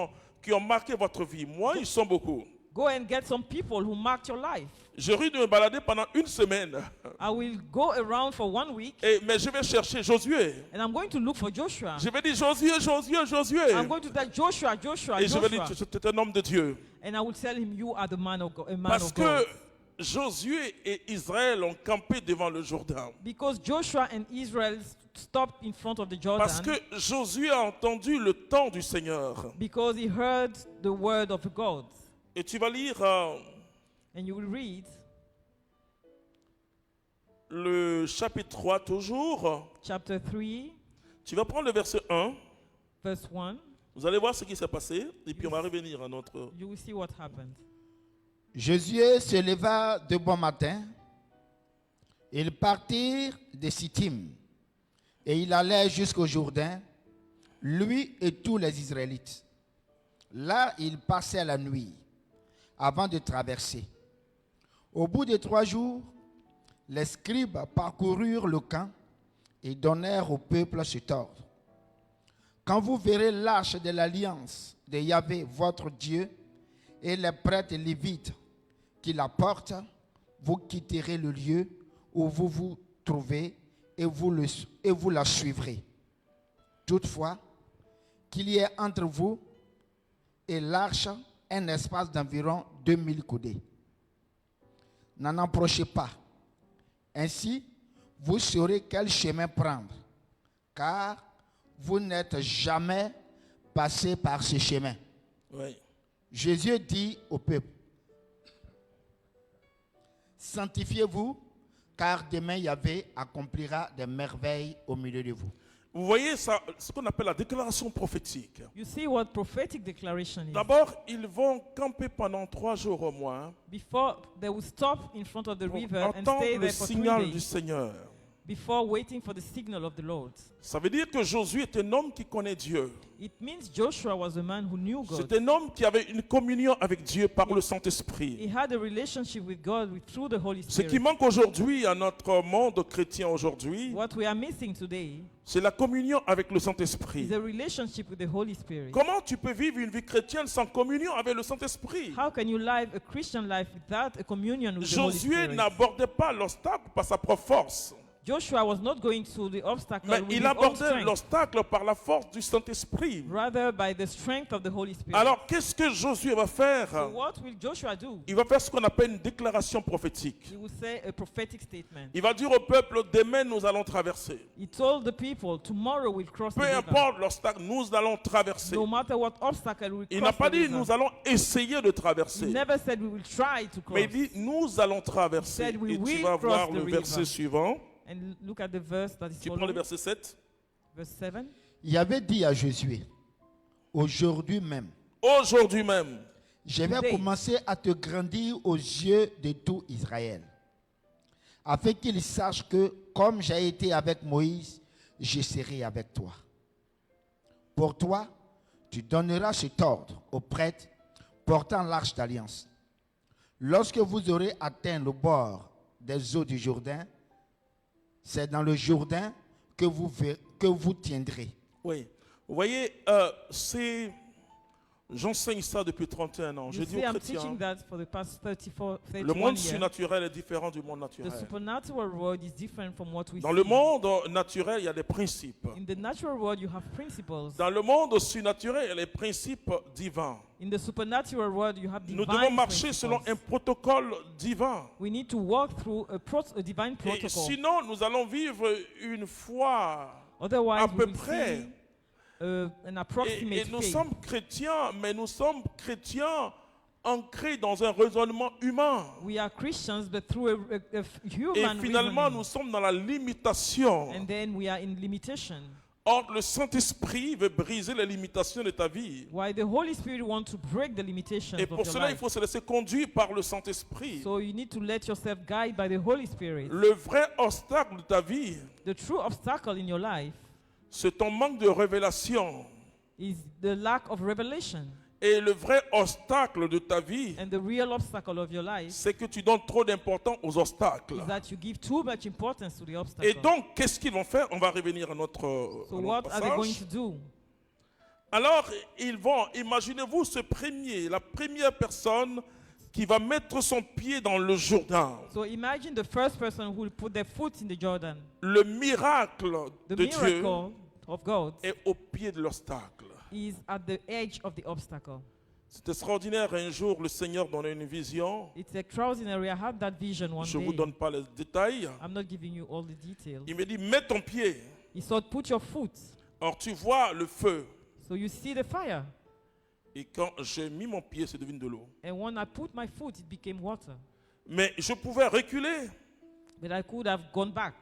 ont marqué votre vie. Moi, ils sont beaucoup. Go and get some people who marked your life. Je risque de me balader pendant une semaine. I will go around for 1 week Mais je vais chercher Josué. and I'm going to look for Joshua. Je vais dire Josué, Josué, Josué. I'm going to tell Joshua, Joshua, Et je vais dire, Joshua. tu es un homme de Dieu. And I will tell him, you are the man of God, a man Parce of que God. Josué et Israël ont campé devant le Jourdain. Because Joshua and Israel stopped in front of the Parce Jordan. que Josué a entendu le temps du Seigneur. Because he heard the word of God. Et tu vas lire And you will read le chapitre 3 toujours. chapter 3, Tu vas prendre le verset 1. verse 1. Vous allez voir ce qui s'est passé. Et puis on va revenir à notre... You will see what happened. Josué se leva de bon matin. Ils partirent de Sittim et il allait jusqu'au Jourdain, lui et tous les Israélites. Là, ils passaient la nuit avant de traverser. Au bout de 3 jours, les scribes parcoururent le camp et donnèrent au peuple cet ordre. Quand vous verrez l'arche de l'alliance de Yahvé, votre Dieu, et les prêtres lévites qui la portent, vous quitterez le lieu où vous vous trouvez et vous la suivrez. Toutefois, qu'il y ait entre vous et l'arche un espace d'environ 2000 coudées. N'en approchez pas. Ainsi, vous saurez quel chemin prendre, car vous n'êtes jamais passé par ce chemin. Oui. Jésus dit au peuple, sanctifiez-vous, car demain Yahvé accomplira des merveilles au milieu de vous. Vous voyez ça, ce qu'on appelle la déclaration prophétique. You see what prophetic declaration is. D'abord, ils vont camper pendant 3 jours au moins Before they will stop in front of the pour river and entendre stay le there for 3 signal du days Seigneur. before waiting for the signal of the Lord. Ça veut dire que Josué est un homme qui connaît Dieu. It means Joshua was a man who knew God. C'est un homme qui avait une communion avec Dieu par le Saint-Esprit. He had a relationship with God through the Holy Ce qui Spirit. manque aujourd'hui à notre monde chrétien aujourd'hui, What we are missing today c'est la communion avec le is Saint-Esprit. a relationship with the Holy Spirit. Comment tu peux vivre une vie chrétienne sans communion avec le Saint-Esprit? How can you live a Christian life without a communion with the Holy Josué Spirit? n'abordait pas l'obstacle par sa propre force, Joshua was not going to the obstacle mais with il his own abordait strength, l'obstacle par la force du Saint-Esprit. rather by the strength of the Holy Spirit. Alors, qu'est-ce que Josué va faire? So what will Joshua do? Il va faire ce qu'on appelle une déclaration prophétique. He will say a prophetic statement. Il va dire au peuple, demain nous allons traverser. He told the people, tomorrow we'll cross the Peu river. importe l'obstacle, nous allons traverser. No matter what obstacle we'll Il n'a cross pas the dit river. nous allons essayer de He traverser, never said we will try to mais cross. il dit nous allons traverser. He said we Et tu will vas voir cross le the verset river. suivant. And look at the verse that is Tu prends le following. verset 7. Verse 7. Yahvé dit à Josué, aujourd'hui même, Aujourd'hui même, je vais Today. commencer à te grandir aux yeux de tout Israël, afin qu'ils sachent que, comme j'ai été avec Moïse, je serai avec toi. Pour toi, tu donneras cet ordre aux prêtres portant l'arche d'alliance. Lorsque vous aurez atteint le bord des eaux du Jourdain, c'est dans le Jourdain que vous tiendrez. oui. Vous voyez, j'enseigne ça depuis 31 ans. Je You dis see, aux I'm chrétiens, teaching that for the past 31 le monde years. surnaturel est différent du monde The naturel. supernatural world is different from what we Dans see. le monde naturel, il y a des principes. In the natural world, you have principles. Dans le monde surnaturel, il y a les principes divins. In the supernatural world, you have Nous divine devons marcher principles. selon un protocole divin. We need to walk through a divine Et protocol. sinon, nous allons vivre une foi Otherwise, à we peu will près. see an Et approximate nous faith. sommes chrétiens, mais nous sommes chrétiens ancrés dans un raisonnement humain. We are Christians, but through a Et human finalement, reasoning. nous sommes dans la limitation. And then we are in limitation. Or, le Saint-Esprit veut briser les limitations de ta vie. Why the Holy Spirit wants to break the limitations Et of pour your cela, il life. faut se laisser conduire par le Saint-Esprit. So you need to let yourself guide by the Holy Spirit. Le vrai obstacle de ta vie, The true obstacle in your life c'est ton manque de révélation. is the lack of revelation. Et le vrai obstacle de ta vie, And the real obstacle of your life c'est que tu donnes trop d'importance aux obstacles. is that you give too much importance to the Et obstacle. donc, qu'est-ce qu'ils vont faire? On va revenir à notre, So à notre what are they going passage. to do? Alors, ils vont, imaginez-vous la première personne qui va mettre son pied dans le Jourdain. So imagine the first person who will put their foot in the Jordan. Le miracle The de Dieu miracle of God est au pied de l'obstacle. is at the edge of the obstacle. C'est extraordinaire. Un jour, le Seigneur donnait une vision. It's extraordinary. I had that vision one Je ne vous day. donne pas les détails. I'm not giving you all the details. Il me dit, mets ton pied. He said, put your foot. Or, tu vois le feu. So you see the fire. Et quand j'ai mis mon pied, c'est devenu de l'eau. And when I put my foot, it became water. Mais je pouvais reculer. But I could have gone back.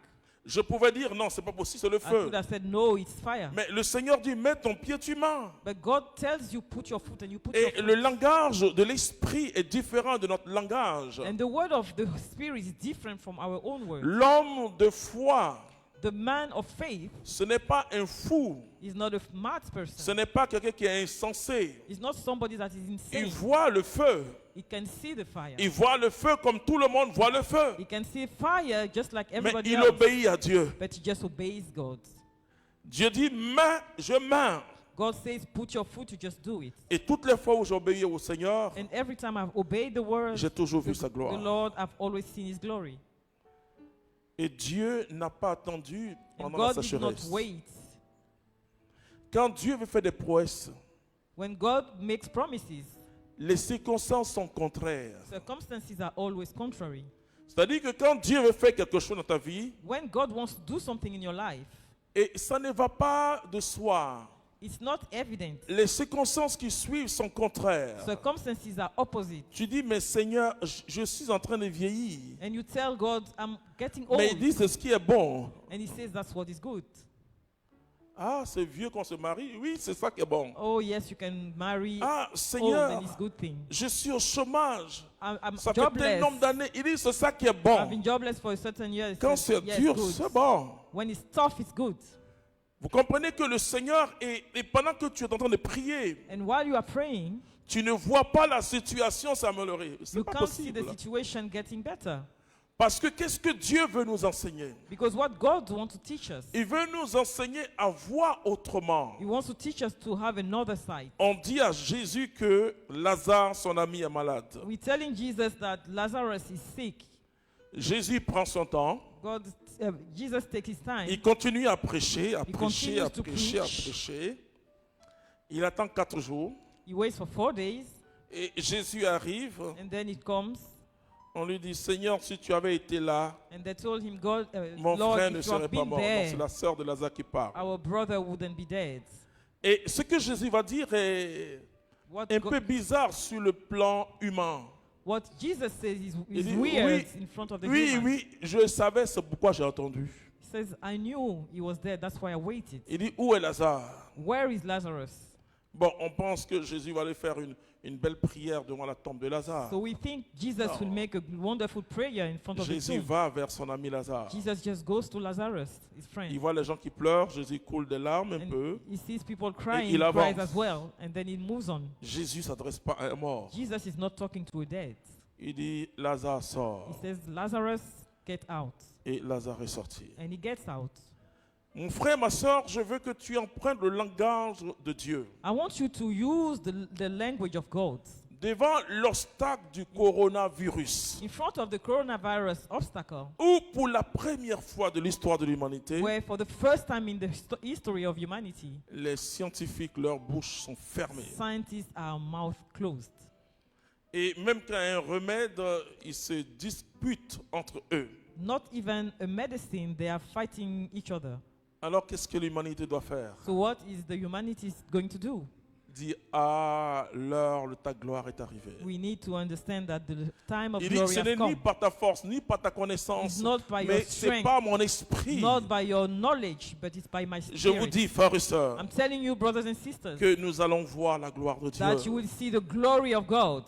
Je pouvais dire, non, c'est pas possible, c'est le I feu. could have said, no, it's fire. Mais le Seigneur dit, mets ton pied, tu mens. But God tells you, put your foot, and you put your Et foot. le langage de l'esprit est différent de notre langage. And the word of the Spirit is different from our own word. L'homme de foi, The man of faith ce n'est pas un fou. is not a mad Ce person. n'est pas quelqu'un qui est insensé. It's not somebody that is Il insane. voit le feu. He can see the fire. Il voit le feu comme tout le monde voit le feu. He can see fire just like Mais everybody il else. obéit à Dieu. But he just obeys God. Dieu dit, mais je mens. God says, put your foot, you just do it. Et toutes les fois où j'obéis au Seigneur, And every time I've obeyed the word, j'ai toujours vu the, sa the gloire. Lord, I've always seen his glory. Et Dieu n'a pas attendu And pendant la God did not sécheresse. wait. Quand Dieu veut faire des prouesses, When God makes promises, les circonstances sont contraires. circumstances are always contrary. C'est-à-dire que quand Dieu veut faire quelque chose dans ta vie, When God wants to do something in your life, et ça ne va pas de soi, it's not evident. les circonstances qui suivent sont contraires. Circumstances are opposite. Tu dis, mais Seigneur, je suis en train de vieillir. And you tell God, I'm getting old. Mais il dit, c'est ce qui est bon. And he says, that's what is good. Ah, c'est vieux qu'on se marie. Oui, c'est ça qui est bon. Oh, yes, you can marry Ah, old Seigneur, and it's good thing. je suis au chômage. I'm Ça fait tel jobless. nombre d'années. Il dit, c'est ça qui est I've bon. been jobless for a certain year. He Quand says, c'est yes, dur, good. c'est bon. When it's tough, it's good. Vous comprenez que le Seigneur, et pendant que tu es en train de prier, And while you are praying, tu ne vois pas la situation s'améliorer. C'est you pas can't see the possible. situation getting better. Parce que qu'est-ce que Dieu veut nous enseigner? Because what God wants to teach us, Il veut nous enseigner à voir autrement. He wants to teach us to have another side. On dit à Jésus que Lazare, son ami, est malade. We're telling Jesus that Lazarus is sick. Jésus prend son temps. Jesus takes his time. Il continue à prêcher, à He prêcher, à continues to prêcher, à preach. prêcher. Il attend 4 jours. He waits for 4 days, Et Jésus arrive. and then it comes. On lui dit, Seigneur, si tu avais été là, And they told him, God, mon Lord, frère ne if you serait have pas been mort. Donc, there, c'est la sœur de Lazare qui parle. our brother wouldn't be dead. Et ce que Jésus va dire est What, un peu bizarre sur le plan humain. what Jesus says is Il dit, weird in front of the oui, humans. oui, je savais, c'est pourquoi j'ai entendu. He says, I knew he was dead, that's why I waited. Il dit, où est Lazare? Where is Lazarus? Bon, on pense que Jésus va aller faire une belle prière devant la tombe de Lazare. So we think Jesus will make a wonderful prayer in front of the Jésus tomb. va vers son ami Lazare. Jesus just goes to Lazarus, his Il friend. voit les gens qui pleurent, Jésus coule des larmes un peu. And he sees people crying, il he cries avance. as well, and then he moves on. Jésus ne s'adresse pas à un mort. Jesus is not talking to a dead. Il dit, Lazare He sort. says, Lazarus, get out. Et Lazare est sorti. And he gets out. Mon frère, ma soeur, je veux que tu empruntes le langage de Dieu. I want you to use the language of God. Devant l'obstacle du coronavirus, In front of the coronavirus obstacle, où pour la première fois de l'histoire de l'humanité, where for the first time in the history of humanity, les scientifiques, leurs bouches sont fermées. scientists are mouth closed. Et même quand un remède, ils se disputent entre eux. Not even a medicine, they are fighting each other. Alors qu'est-ce que l'humanité doit faire? So what is the humanity going to do? Dit, ah, l'heure de ta gloire est arrivée. We need to understand that the time of Il dit, glory ce has n'est ni come. par ta force, ni par ta connaissance, It's not by your mais c'est strength, par mon esprit. not by your knowledge, but it's by my Je vous spirit. dis, frères et sœurs, I'm telling you, brothers and sisters, que nous allons voir la gloire de that you Dieu. will see the glory of God.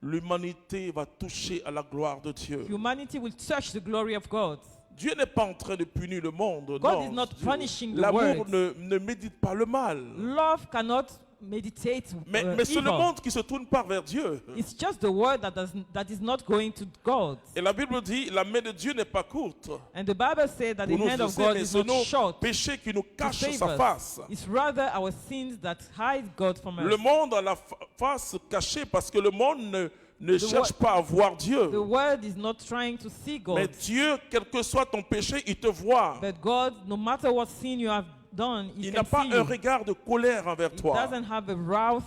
L'humanité va toucher à la gloire de Dieu. Humanity will touch the glory of God. Dieu n'est pas en train de punir le monde. God non. is not punishing the L'amour world. ne médite pas le mal. Love cannot meditate Mais c'est le evil. monde qui se tourne pas vers Dieu. It's just the word that is not going to God. Et la Bible dit, la main de Dieu n'est pas courte And the Bible says that the pour nous hand of sauver, God mais is c'est not nos short péchés qui nous to cachent save sa us. face. It's rather our sins that hide God from Le us. monde a la face cachée parce que le monde ne cherche pas à voir Dieu. The world is not trying to see Mais God. Dieu, quel que soit ton péché, il te voit. But God, no matter what sin you have done, He Il can n'a pas see un you. regard de colère envers He toi. doesn't have a wrath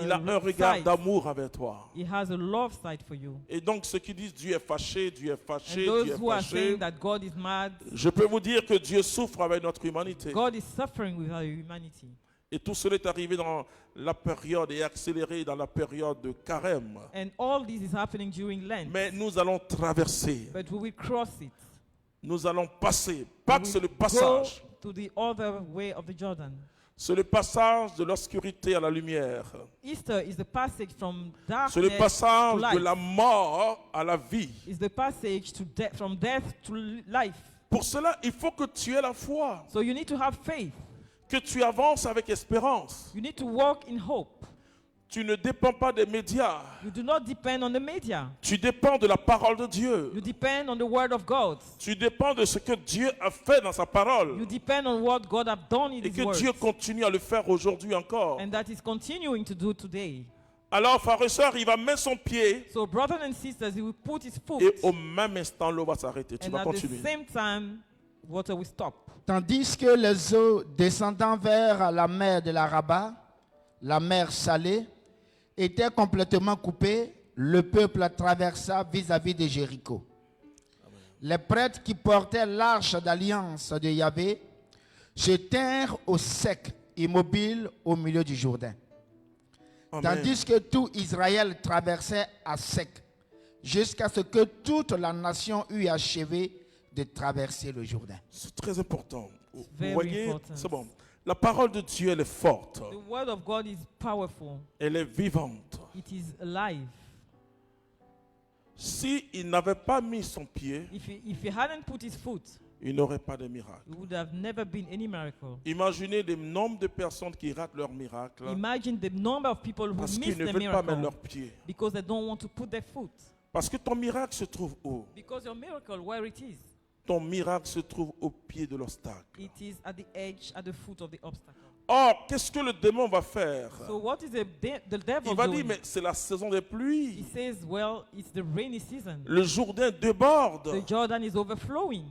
Il a un regard side. d'amour avec toi. He has a love side for you. Et donc ceux qui disent Dieu est fâché, Dieu est And fâché, those Dieu est who are fâché, saying that God is mad, je peux vous dire que Dieu souffre avec notre humanité. God is suffering with our humanity. Et tout cela est arrivé dans la période et accéléré dans la période de carême. And all this is happening during Lent. Mais nous allons traverser, But we will cross it. nous allons passer. Pâques, We c'est le will passage. go to the other way of the Jordan. C'est le passage de l'obscurité à la lumière. Easter is the passage from C'est darkness le to passage de light. la mort à la vie. It's the passage to from death to life. Pour cela, il faut que tu aies la foi, So you need to have faith. que tu avances avec espérance. You need to walk in hope. Tu ne dépends pas des médias. You do not depend on the media. Tu dépends de la parole de Dieu. You depend on the word of God. Tu dépends de ce que Dieu a fait dans sa parole. You depend on what God have done in Et His que word. Dieu continue à le faire aujourd'hui encore. And that is continuing to do today. Alors, frères et sœurs, il va mettre son pied So brothers and sisters, He will put His foot. et au même instant, l'eau va s'arrêter. Tu And vas at continuer. the same time, water will stop. Tandis que les eaux descendant vers la mer de l'Araba, la mer salée, étaient complètement coupées, le peuple traversa vis-à-vis de Jéricho. Les prêtres qui portaient l'arche d'alliance de Yahvé se tinrent au sec, immobiles au milieu du Jourdain. Amen. Tandis que tout Israël traversait à sec, jusqu'à ce que toute la nation eût achevé de traverser le Jourdain. C'est très important. Vous very voyez, important. c'est bon. La parole de Dieu, elle est forte. The word of God is powerful. Elle est vivante. It is alive. S'il n'avait pas mis son pied, If he hadn't put his foot, il n'aurait pas de miracle. it would have never been any miracle. Imaginez le nombre de personnes qui ratent leur miracle Imagine the number of people who parce miss qu'ils ne the veulent pas mettre miracle leur pied. because they don't want to put their foot. Parce que ton miracle se trouve où? Because your miracle, where it is, Ton miracle se trouve au pied de l'obstacle. it is at the edge, at the foot of the obstacle. Or, qu'est-ce que le démon va faire? So what is the devil Il va doing? dire, mais c'est la saison des He pluies. says, well, it's the rainy season. Le Jourdain déborde. The Jordan is overflowing.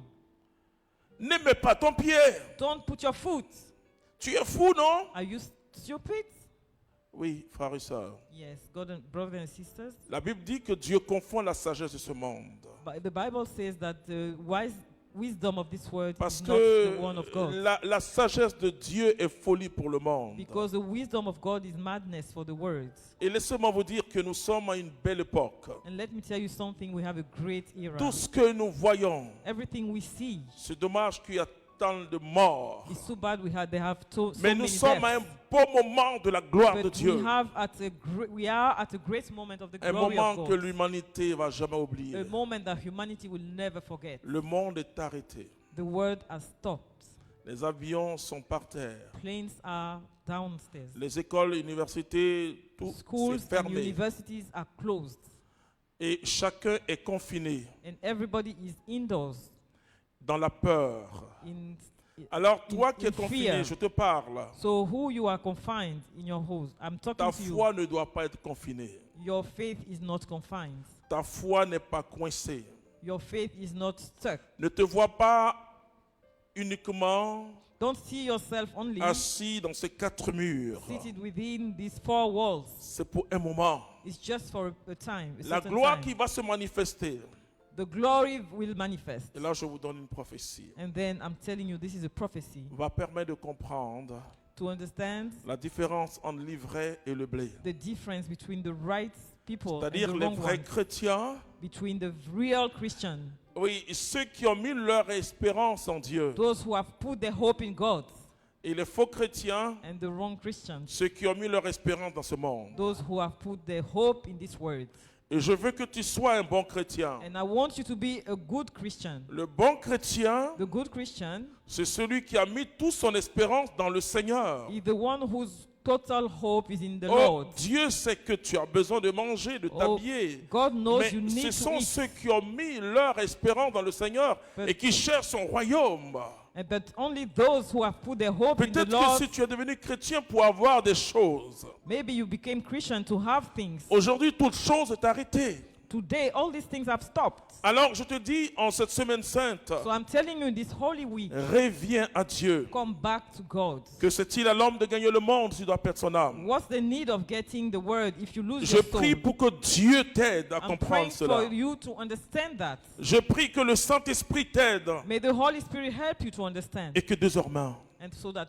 Ne mets pas ton pied. Don't put your foot. Tu es fou, non? Are you stupid? Oui, frères et sœurs. Yes, brothers and sisters. La Bible dit que Dieu confond la sagesse de ce monde. But the Bible says that the wisdom of this world Parce is not the one que of God. la sagesse de Dieu est folie pour le monde. Because the wisdom of God is madness for the world. Et laissez-moi vous dire que nous sommes à une belle époque. And let me tell you something, we have a great era. Tout ce que nous voyons, Everything we see c'est dommage qu'il y a tant de morts. is so bad they have so Mais nous many sommes à un deaths. beau moment de la gloire de But Dieu. we are at a great moment of the Un glory moment of que God. l'humanité ne va jamais oublier. A moment that humanity will never forget. Le monde est arrêté. The world has stopped. Les avions sont par terre. Planes are downstairs. Les écoles, universités, tout Schools c'est and fermé. universities are closed. Et chacun est confiné And everybody is indoors. dans la peur. In, Alors toi qui es in confiné, fear. je te parle. So who you are confined in your house, I'm talking Ta to you. foi ne doit pas être confinée. Your faith is not confined. Ta foi n'est pas coincée. Your faith is not stuck. Ne te vois pas uniquement Don't see yourself only assis dans ces quatre murs. seated within these four walls. C'est pour un moment. It's just for a time. A La certain gloire time. qui va se manifester. The glory will manifest. Et là, je vous donne une prophétie. And then I'm telling you, this is a prophecy Va permettre de comprendre to understand la différence entre l'ivraie et le blé. the difference between the right people and the C'est-à-dire les wrong vrais ones, chrétiens, between the real Christian, oui, ceux qui ont mis leur espérance en Dieu. those who have put their hope in God, Et les faux chrétiens, and the wrong Christians, ceux qui ont mis leur espérance dans ce monde. those who have put their hope in this world. Et je veux que tu sois un bon chrétien. And I want you to be a good Christian. Le bon chrétien, The good Christian c'est celui qui a mis toute son espérance dans le Seigneur. is the one whose total hope is in the Oh, Lord. Dieu sait que tu as besoin de manger, de Oh, t'habiller. God knows Mais you need ce to sont eat. ceux qui ont mis leur espérance dans le Seigneur But- et qui cherchent son royaume. But only those who have put their hope in the Peut-être que Lord, si tu es devenu chrétien pour avoir des choses, maybe you became Christian to have things. aujourd'hui toute chose est arrêtée. Today, all these things have stopped. Alors je te dis, en cette semaine sainte, So I'm telling you, this Holy Week, reviens à Dieu. come back to God. Que c'est-il à l'homme de gagner le monde s'il doit perdre son âme? What's the need of getting the word if you lose Je your soul? prie pour que Dieu t'aide à I'm comprendre praying cela. for you to understand that. Je prie que le Saint-Esprit t'aide May the Holy Spirit help you to understand. et que désormais And so that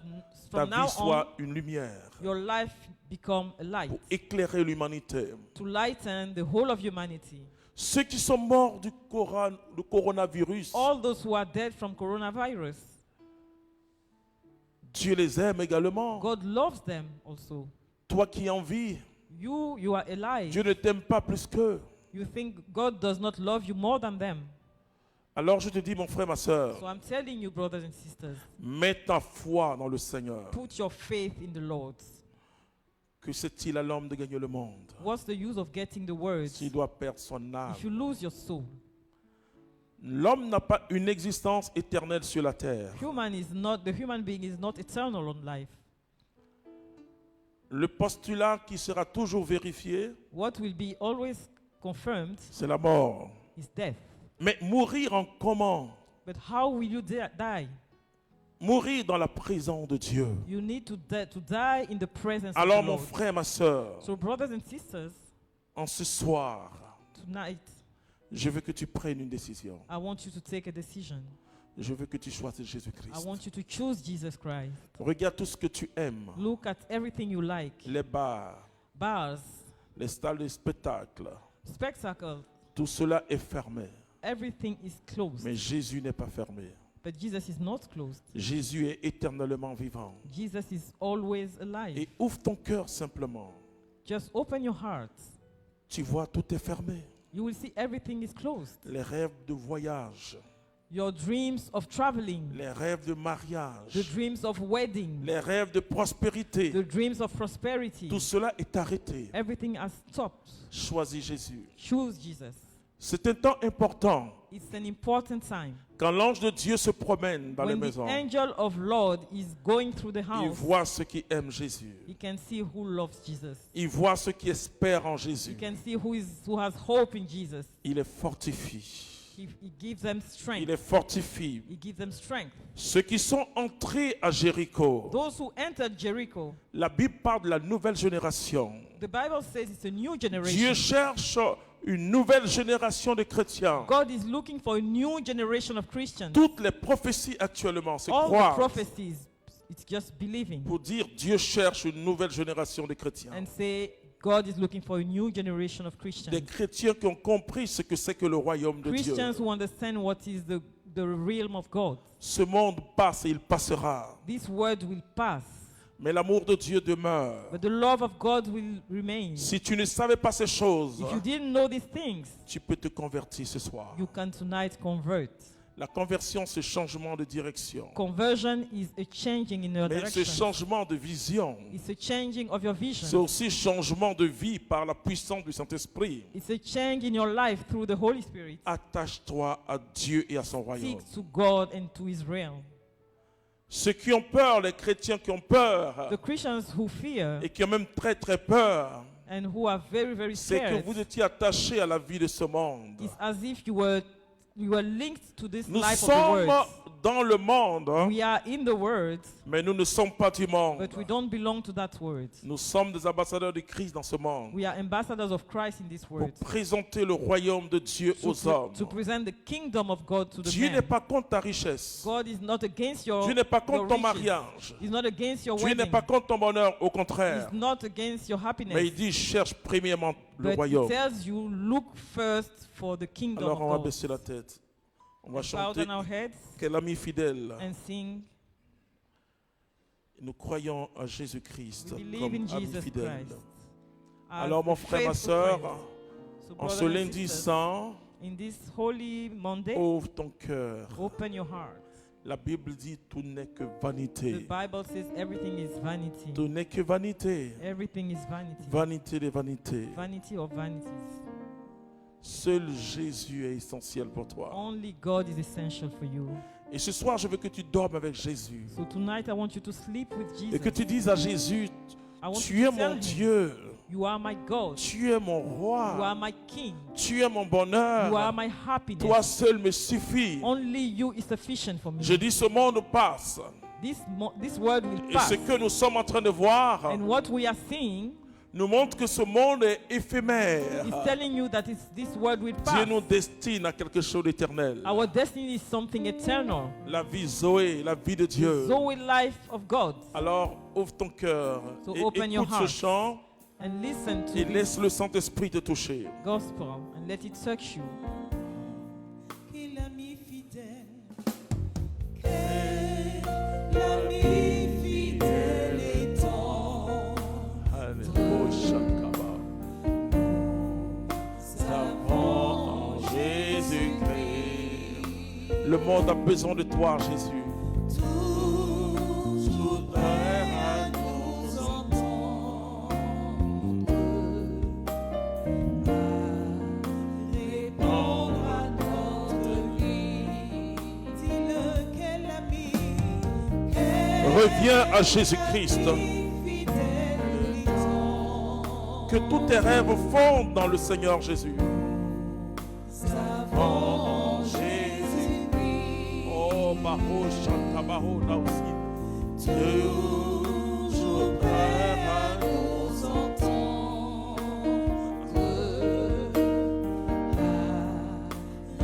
ta from now vie on, soit une lumière your life become a light. pour éclairer l'humanité. To lighten the whole of humanity. Ceux qui sont morts du coronavirus, All those who are dead from coronavirus, Dieu les aime également. God loves them also. Toi qui en vis, You are alive. Dieu ne t'aime pas plus qu'eux. You think God does not love you more than them. Alors je te dis, mon frère, ma soeur, So I'm telling you, brothers and sisters, mets ta foi dans le Seigneur. put your faith in the Lord. Que c'est-il à l'homme de gagner le monde What's the use of getting the words s'il doit perdre son âme? if you lose your soul? L'homme n'a pas une existence éternelle sur la terre. The human being is not eternal on life. Le postulat qui sera toujours vérifié, What will be always confirmed c'est la mort. is death. Mais mourir en comment? But how will you die? Mourir dans la présence de Dieu. You need to die in the presence Alors of the mon Lord. frère, ma soeur, So brothers and sisters, en ce soir, tonight je veux que tu prennes une décision. I want you to take a decision. Je veux que tu choisisses I Jésus-Christ. want you to choose Jesus Christ. Regarde tout ce que tu aimes. Look at everything you like. Les bars, Bars, les salles de spectacle. spectacle, Tout cela est fermé. everything is closed. Mais Jésus n'est pas fermé. But Jesus is not closed. Jésus est éternellement vivant. Jesus is always alive. Et ouvre ton cœur simplement. Just open your heart. Tu vois, tout est fermé. You will see everything is closed. Les rêves de voyage, Your dreams of traveling, les rêves de the mariage, dreams of wedding, les rêves de prospérité, the dreams of prosperity, tout cela est arrêté. everything has stopped. Choisis Jésus. Choose Jesus. C'est un temps important. It's an important time. Quand l'ange de Dieu se promène dans les When the maisons, angel of Lord is going through the il house, voit ceux qui aiment Jésus. he can see who loves Jesus. Il voit ceux qui espèrent en He Jésus. can see who has hope in Jesus. Il les fortifie. He gives them Il strength. les fortifie. He gives them strength. Ceux qui sont entrés à Jéricho, Those who entered Jericho, la Bible parle de la nouvelle génération. the Bible says it's a new Dieu generation. cherche une nouvelle génération de chrétiens. God is looking for a new generation of Christians. Toutes les prophéties actuellement se All the croisent prophecies, it's just believing pour dire Dieu cherche une nouvelle génération de chrétiens. and say God is looking for a new generation of Des Christians. chrétiens qui ont compris ce que c'est que le royaume de Dieu. Christians who understand what is the realm of God. Ce monde passe et il passera. This word will pass, Mais l'amour de Dieu demeure. but the love of God will remain. Si tu ne savais pas ces choses, If you didn't know these things, tu peux te convertir ce soir. you can tonight convert. La conversion, c'est changement de direction. Conversion is a changing in your Mais c'est direction. changement de vision. It's a changing of your C'est vision. aussi changement de vie par la puissance du Saint-Esprit. It's a change in your life through the Holy Spirit. Attache-toi à Dieu et à son royaume. Seek to God and to His realm. Ceux qui ont peur, les chrétiens qui ont peur, The Christians who fear et qui ont même très très peur, and who are very, very c'est que scared, vous étiez attachés à la vie de ce monde. it's as if you were linked to this Nous life of the sommes world. dans le monde, We are in the world, mais nous ne sommes pas du monde. but we don't belong to that world. Nous sommes des ambassadeurs de Christ dans ce monde We are ambassadors of Christ in this pour world. présenter le royaume de Dieu aux hommes. To present the kingdom of God to the Dieu n'est man. pas contre ta richesse. God is not against your, Dieu n'est pas your contre ton riches. mariage. He's not against your Dieu n'est wedding. pas contre ton bonheur, au contraire. He's not against your Mais happiness. il dit, cherche premièrement le But royaume. he tells you, look first for the kingdom Alors on va of God. baisser la tête. On va Bow chanter down our heads Quel ami fidèle. and sing. Nous croyons à Jésus-Christ We believe comme in ami Jesus fidèle. Christ. Alors mon As frère, ma faithful soeur, friend. So en brothers ce and lundi sisters, saint, in this holy Monday, ouvre ton cœur. open your heart. La Bible dit tout n'est que The vanité. Bible says everything is vanity. Tout n'est que vanité. Everything is vanity. Vanité des vanités. Vanity of vanities. Seul Jésus est essentiel pour toi. Only God is essential for you. Et ce soir, je veux que tu dormes avec Jésus. So tonight I want you to sleep with Et que Jesus. tu dises à Jésus, I want tu you es to tell mon him, Dieu. You are my God. Tu es mon You are roi. my King. Tu es mon You are bonheur. my happiness. Toi seul me suffit. Only you is sufficient for me. Je dis, ce monde passe. This world will Et pass. ce que nous sommes en train de voir And what we are seeing nous montre que ce monde est éphémère. is telling you that this world will Dieu pass. nous destine à quelque chose d'éternel. Our destiny is something eternal. La vie Zoé, la vie de Dieu. Zoe life of God. Alors ouvre ton cœur So et open your écoute ce heart. chant And listen to et this laisse le Saint-Esprit te toucher. gospel and let it touch you. Quel ami fidèle, quel ami fidèle étant, Savant Jésus-Christ. Le monde a besoin de toi, Jésus. toujours prêt à nous entendre, à répondre à notre vie. Dis-le, quel ami, quel Reviens à Jésus-Christ. ami fidèle étant, Que tous tes rêves fondent dans le Seigneur Jésus. savant Jésus-Christ. Oh, Baro, Chanta, Baro, là aussi. Toujours prêt à nous entendre, à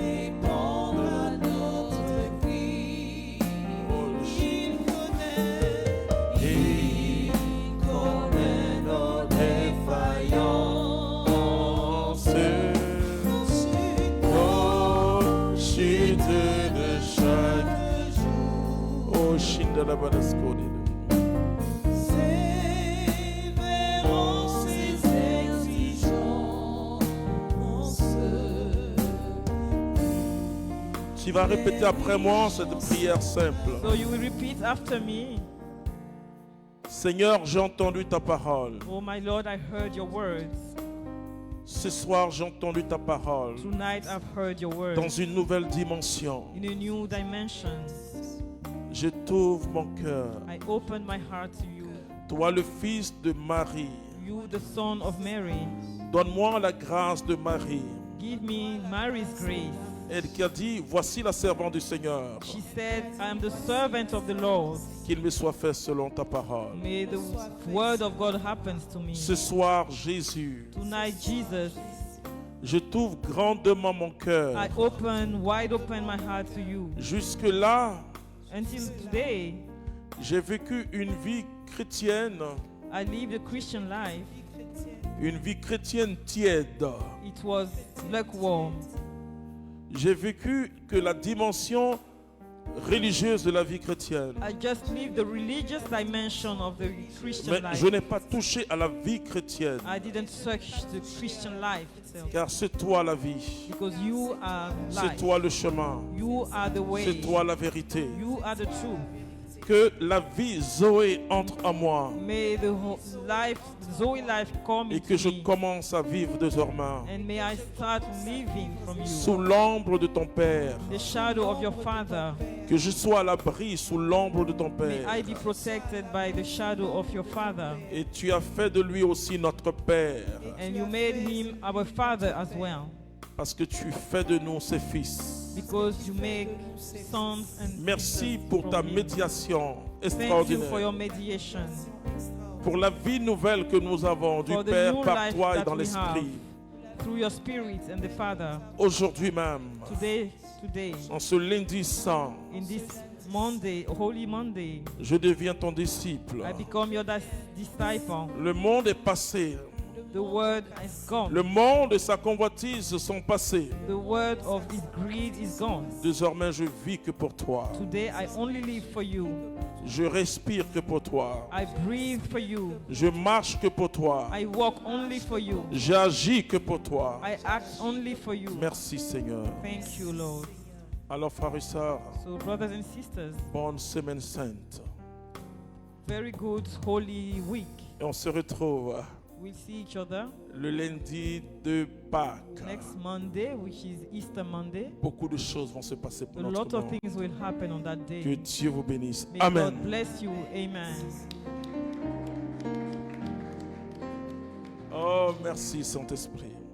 répondre à notre cri. Il connaît nos défaillances, Nos chutes de chaque jour. Oh, Shinda la Badascone. Sévérant ses exigences. Tu vas répéter après moi cette prière simple. So you will repeat after me. Seigneur, j'ai entendu ta parole. Oh my Lord, I heard your words. Ce soir, j'ai entendu ta parole Tonight I've heard your dans words une nouvelle dimension. in a new dimension. Je t'ouvre mon cœur. I open my heart to you. Toi, le fils de Marie, You, the son of Mary. donne-moi la grâce de Marie. Give me Mary's grace. Elle qui a dit, voici la servante du Seigneur, She said, I am the servant of the Lord. qu'il me soit fait selon ta parole. May the word of God happen to me. Ce soir, Jésus, Tonight, Jesus, je t'ouvre grandement mon cœur. I wide open my heart to you. Jusque-là, Until today, j'ai vécu une vie chrétienne, I lived a Christian life. une vie chrétienne tiède. It was lukewarm. J'ai vécu que la dimension religieuse de la vie chrétienne. I just lived the religious dimension of the Christian Mais life. je n'ai pas touché à la vie chrétienne, I didn't search the Christian life itself. car c'est toi la vie, Because you are c'est life. toi le chemin, You are the way. c'est toi la vérité. You are the truth. Que la vie Zoé entre en moi May the life, Zoe life come et into que je me. commence à vivre désormais And may I start living from you. sous l'ombre de ton Père, The shadow of your Father. que je sois à l'abri sous l'ombre de ton May I Père. be protected by the shadow of your Father. Et tu as fait de lui aussi notre Père, And you made him our Father as well. parce que tu fais de nous ses fils. Because you make sons and Merci daughters pour from ta him. médiation Thank you for your extraordinaire, mediation. pour la vie nouvelle que nous avons du For the Père new par life toi et that dans we l'Esprit. Through your Spirit and the Father. Aujourd'hui même, Today, en ce lundi saint, in this Monday, Holy Monday, je deviens ton disciple. I become your disciple. Le monde est passé. The word is gone. Le monde et sa convoitise sont passés. The word of his greed is gone. Désormais, je vis que pour toi. Today I only live for you. Je respire que pour toi. I breathe for you. Je marche que pour toi. I walk only for you. J'agis que pour toi. I act only for you. Merci Seigneur. Thank you, Lord. Alors frères et sœurs, So, brothers and sisters, bonne semaine sainte. very good Holy Week. Et on se retrouve We'll see each other le lundi de Pâques. next Monday, which is Easter Monday. Beaucoup de choses vont se passer A pour lot notre of nom. things will happen on that Que day. Dieu vous bénisse. May Amen. God bless you. Amen. Oh, merci Saint-Esprit.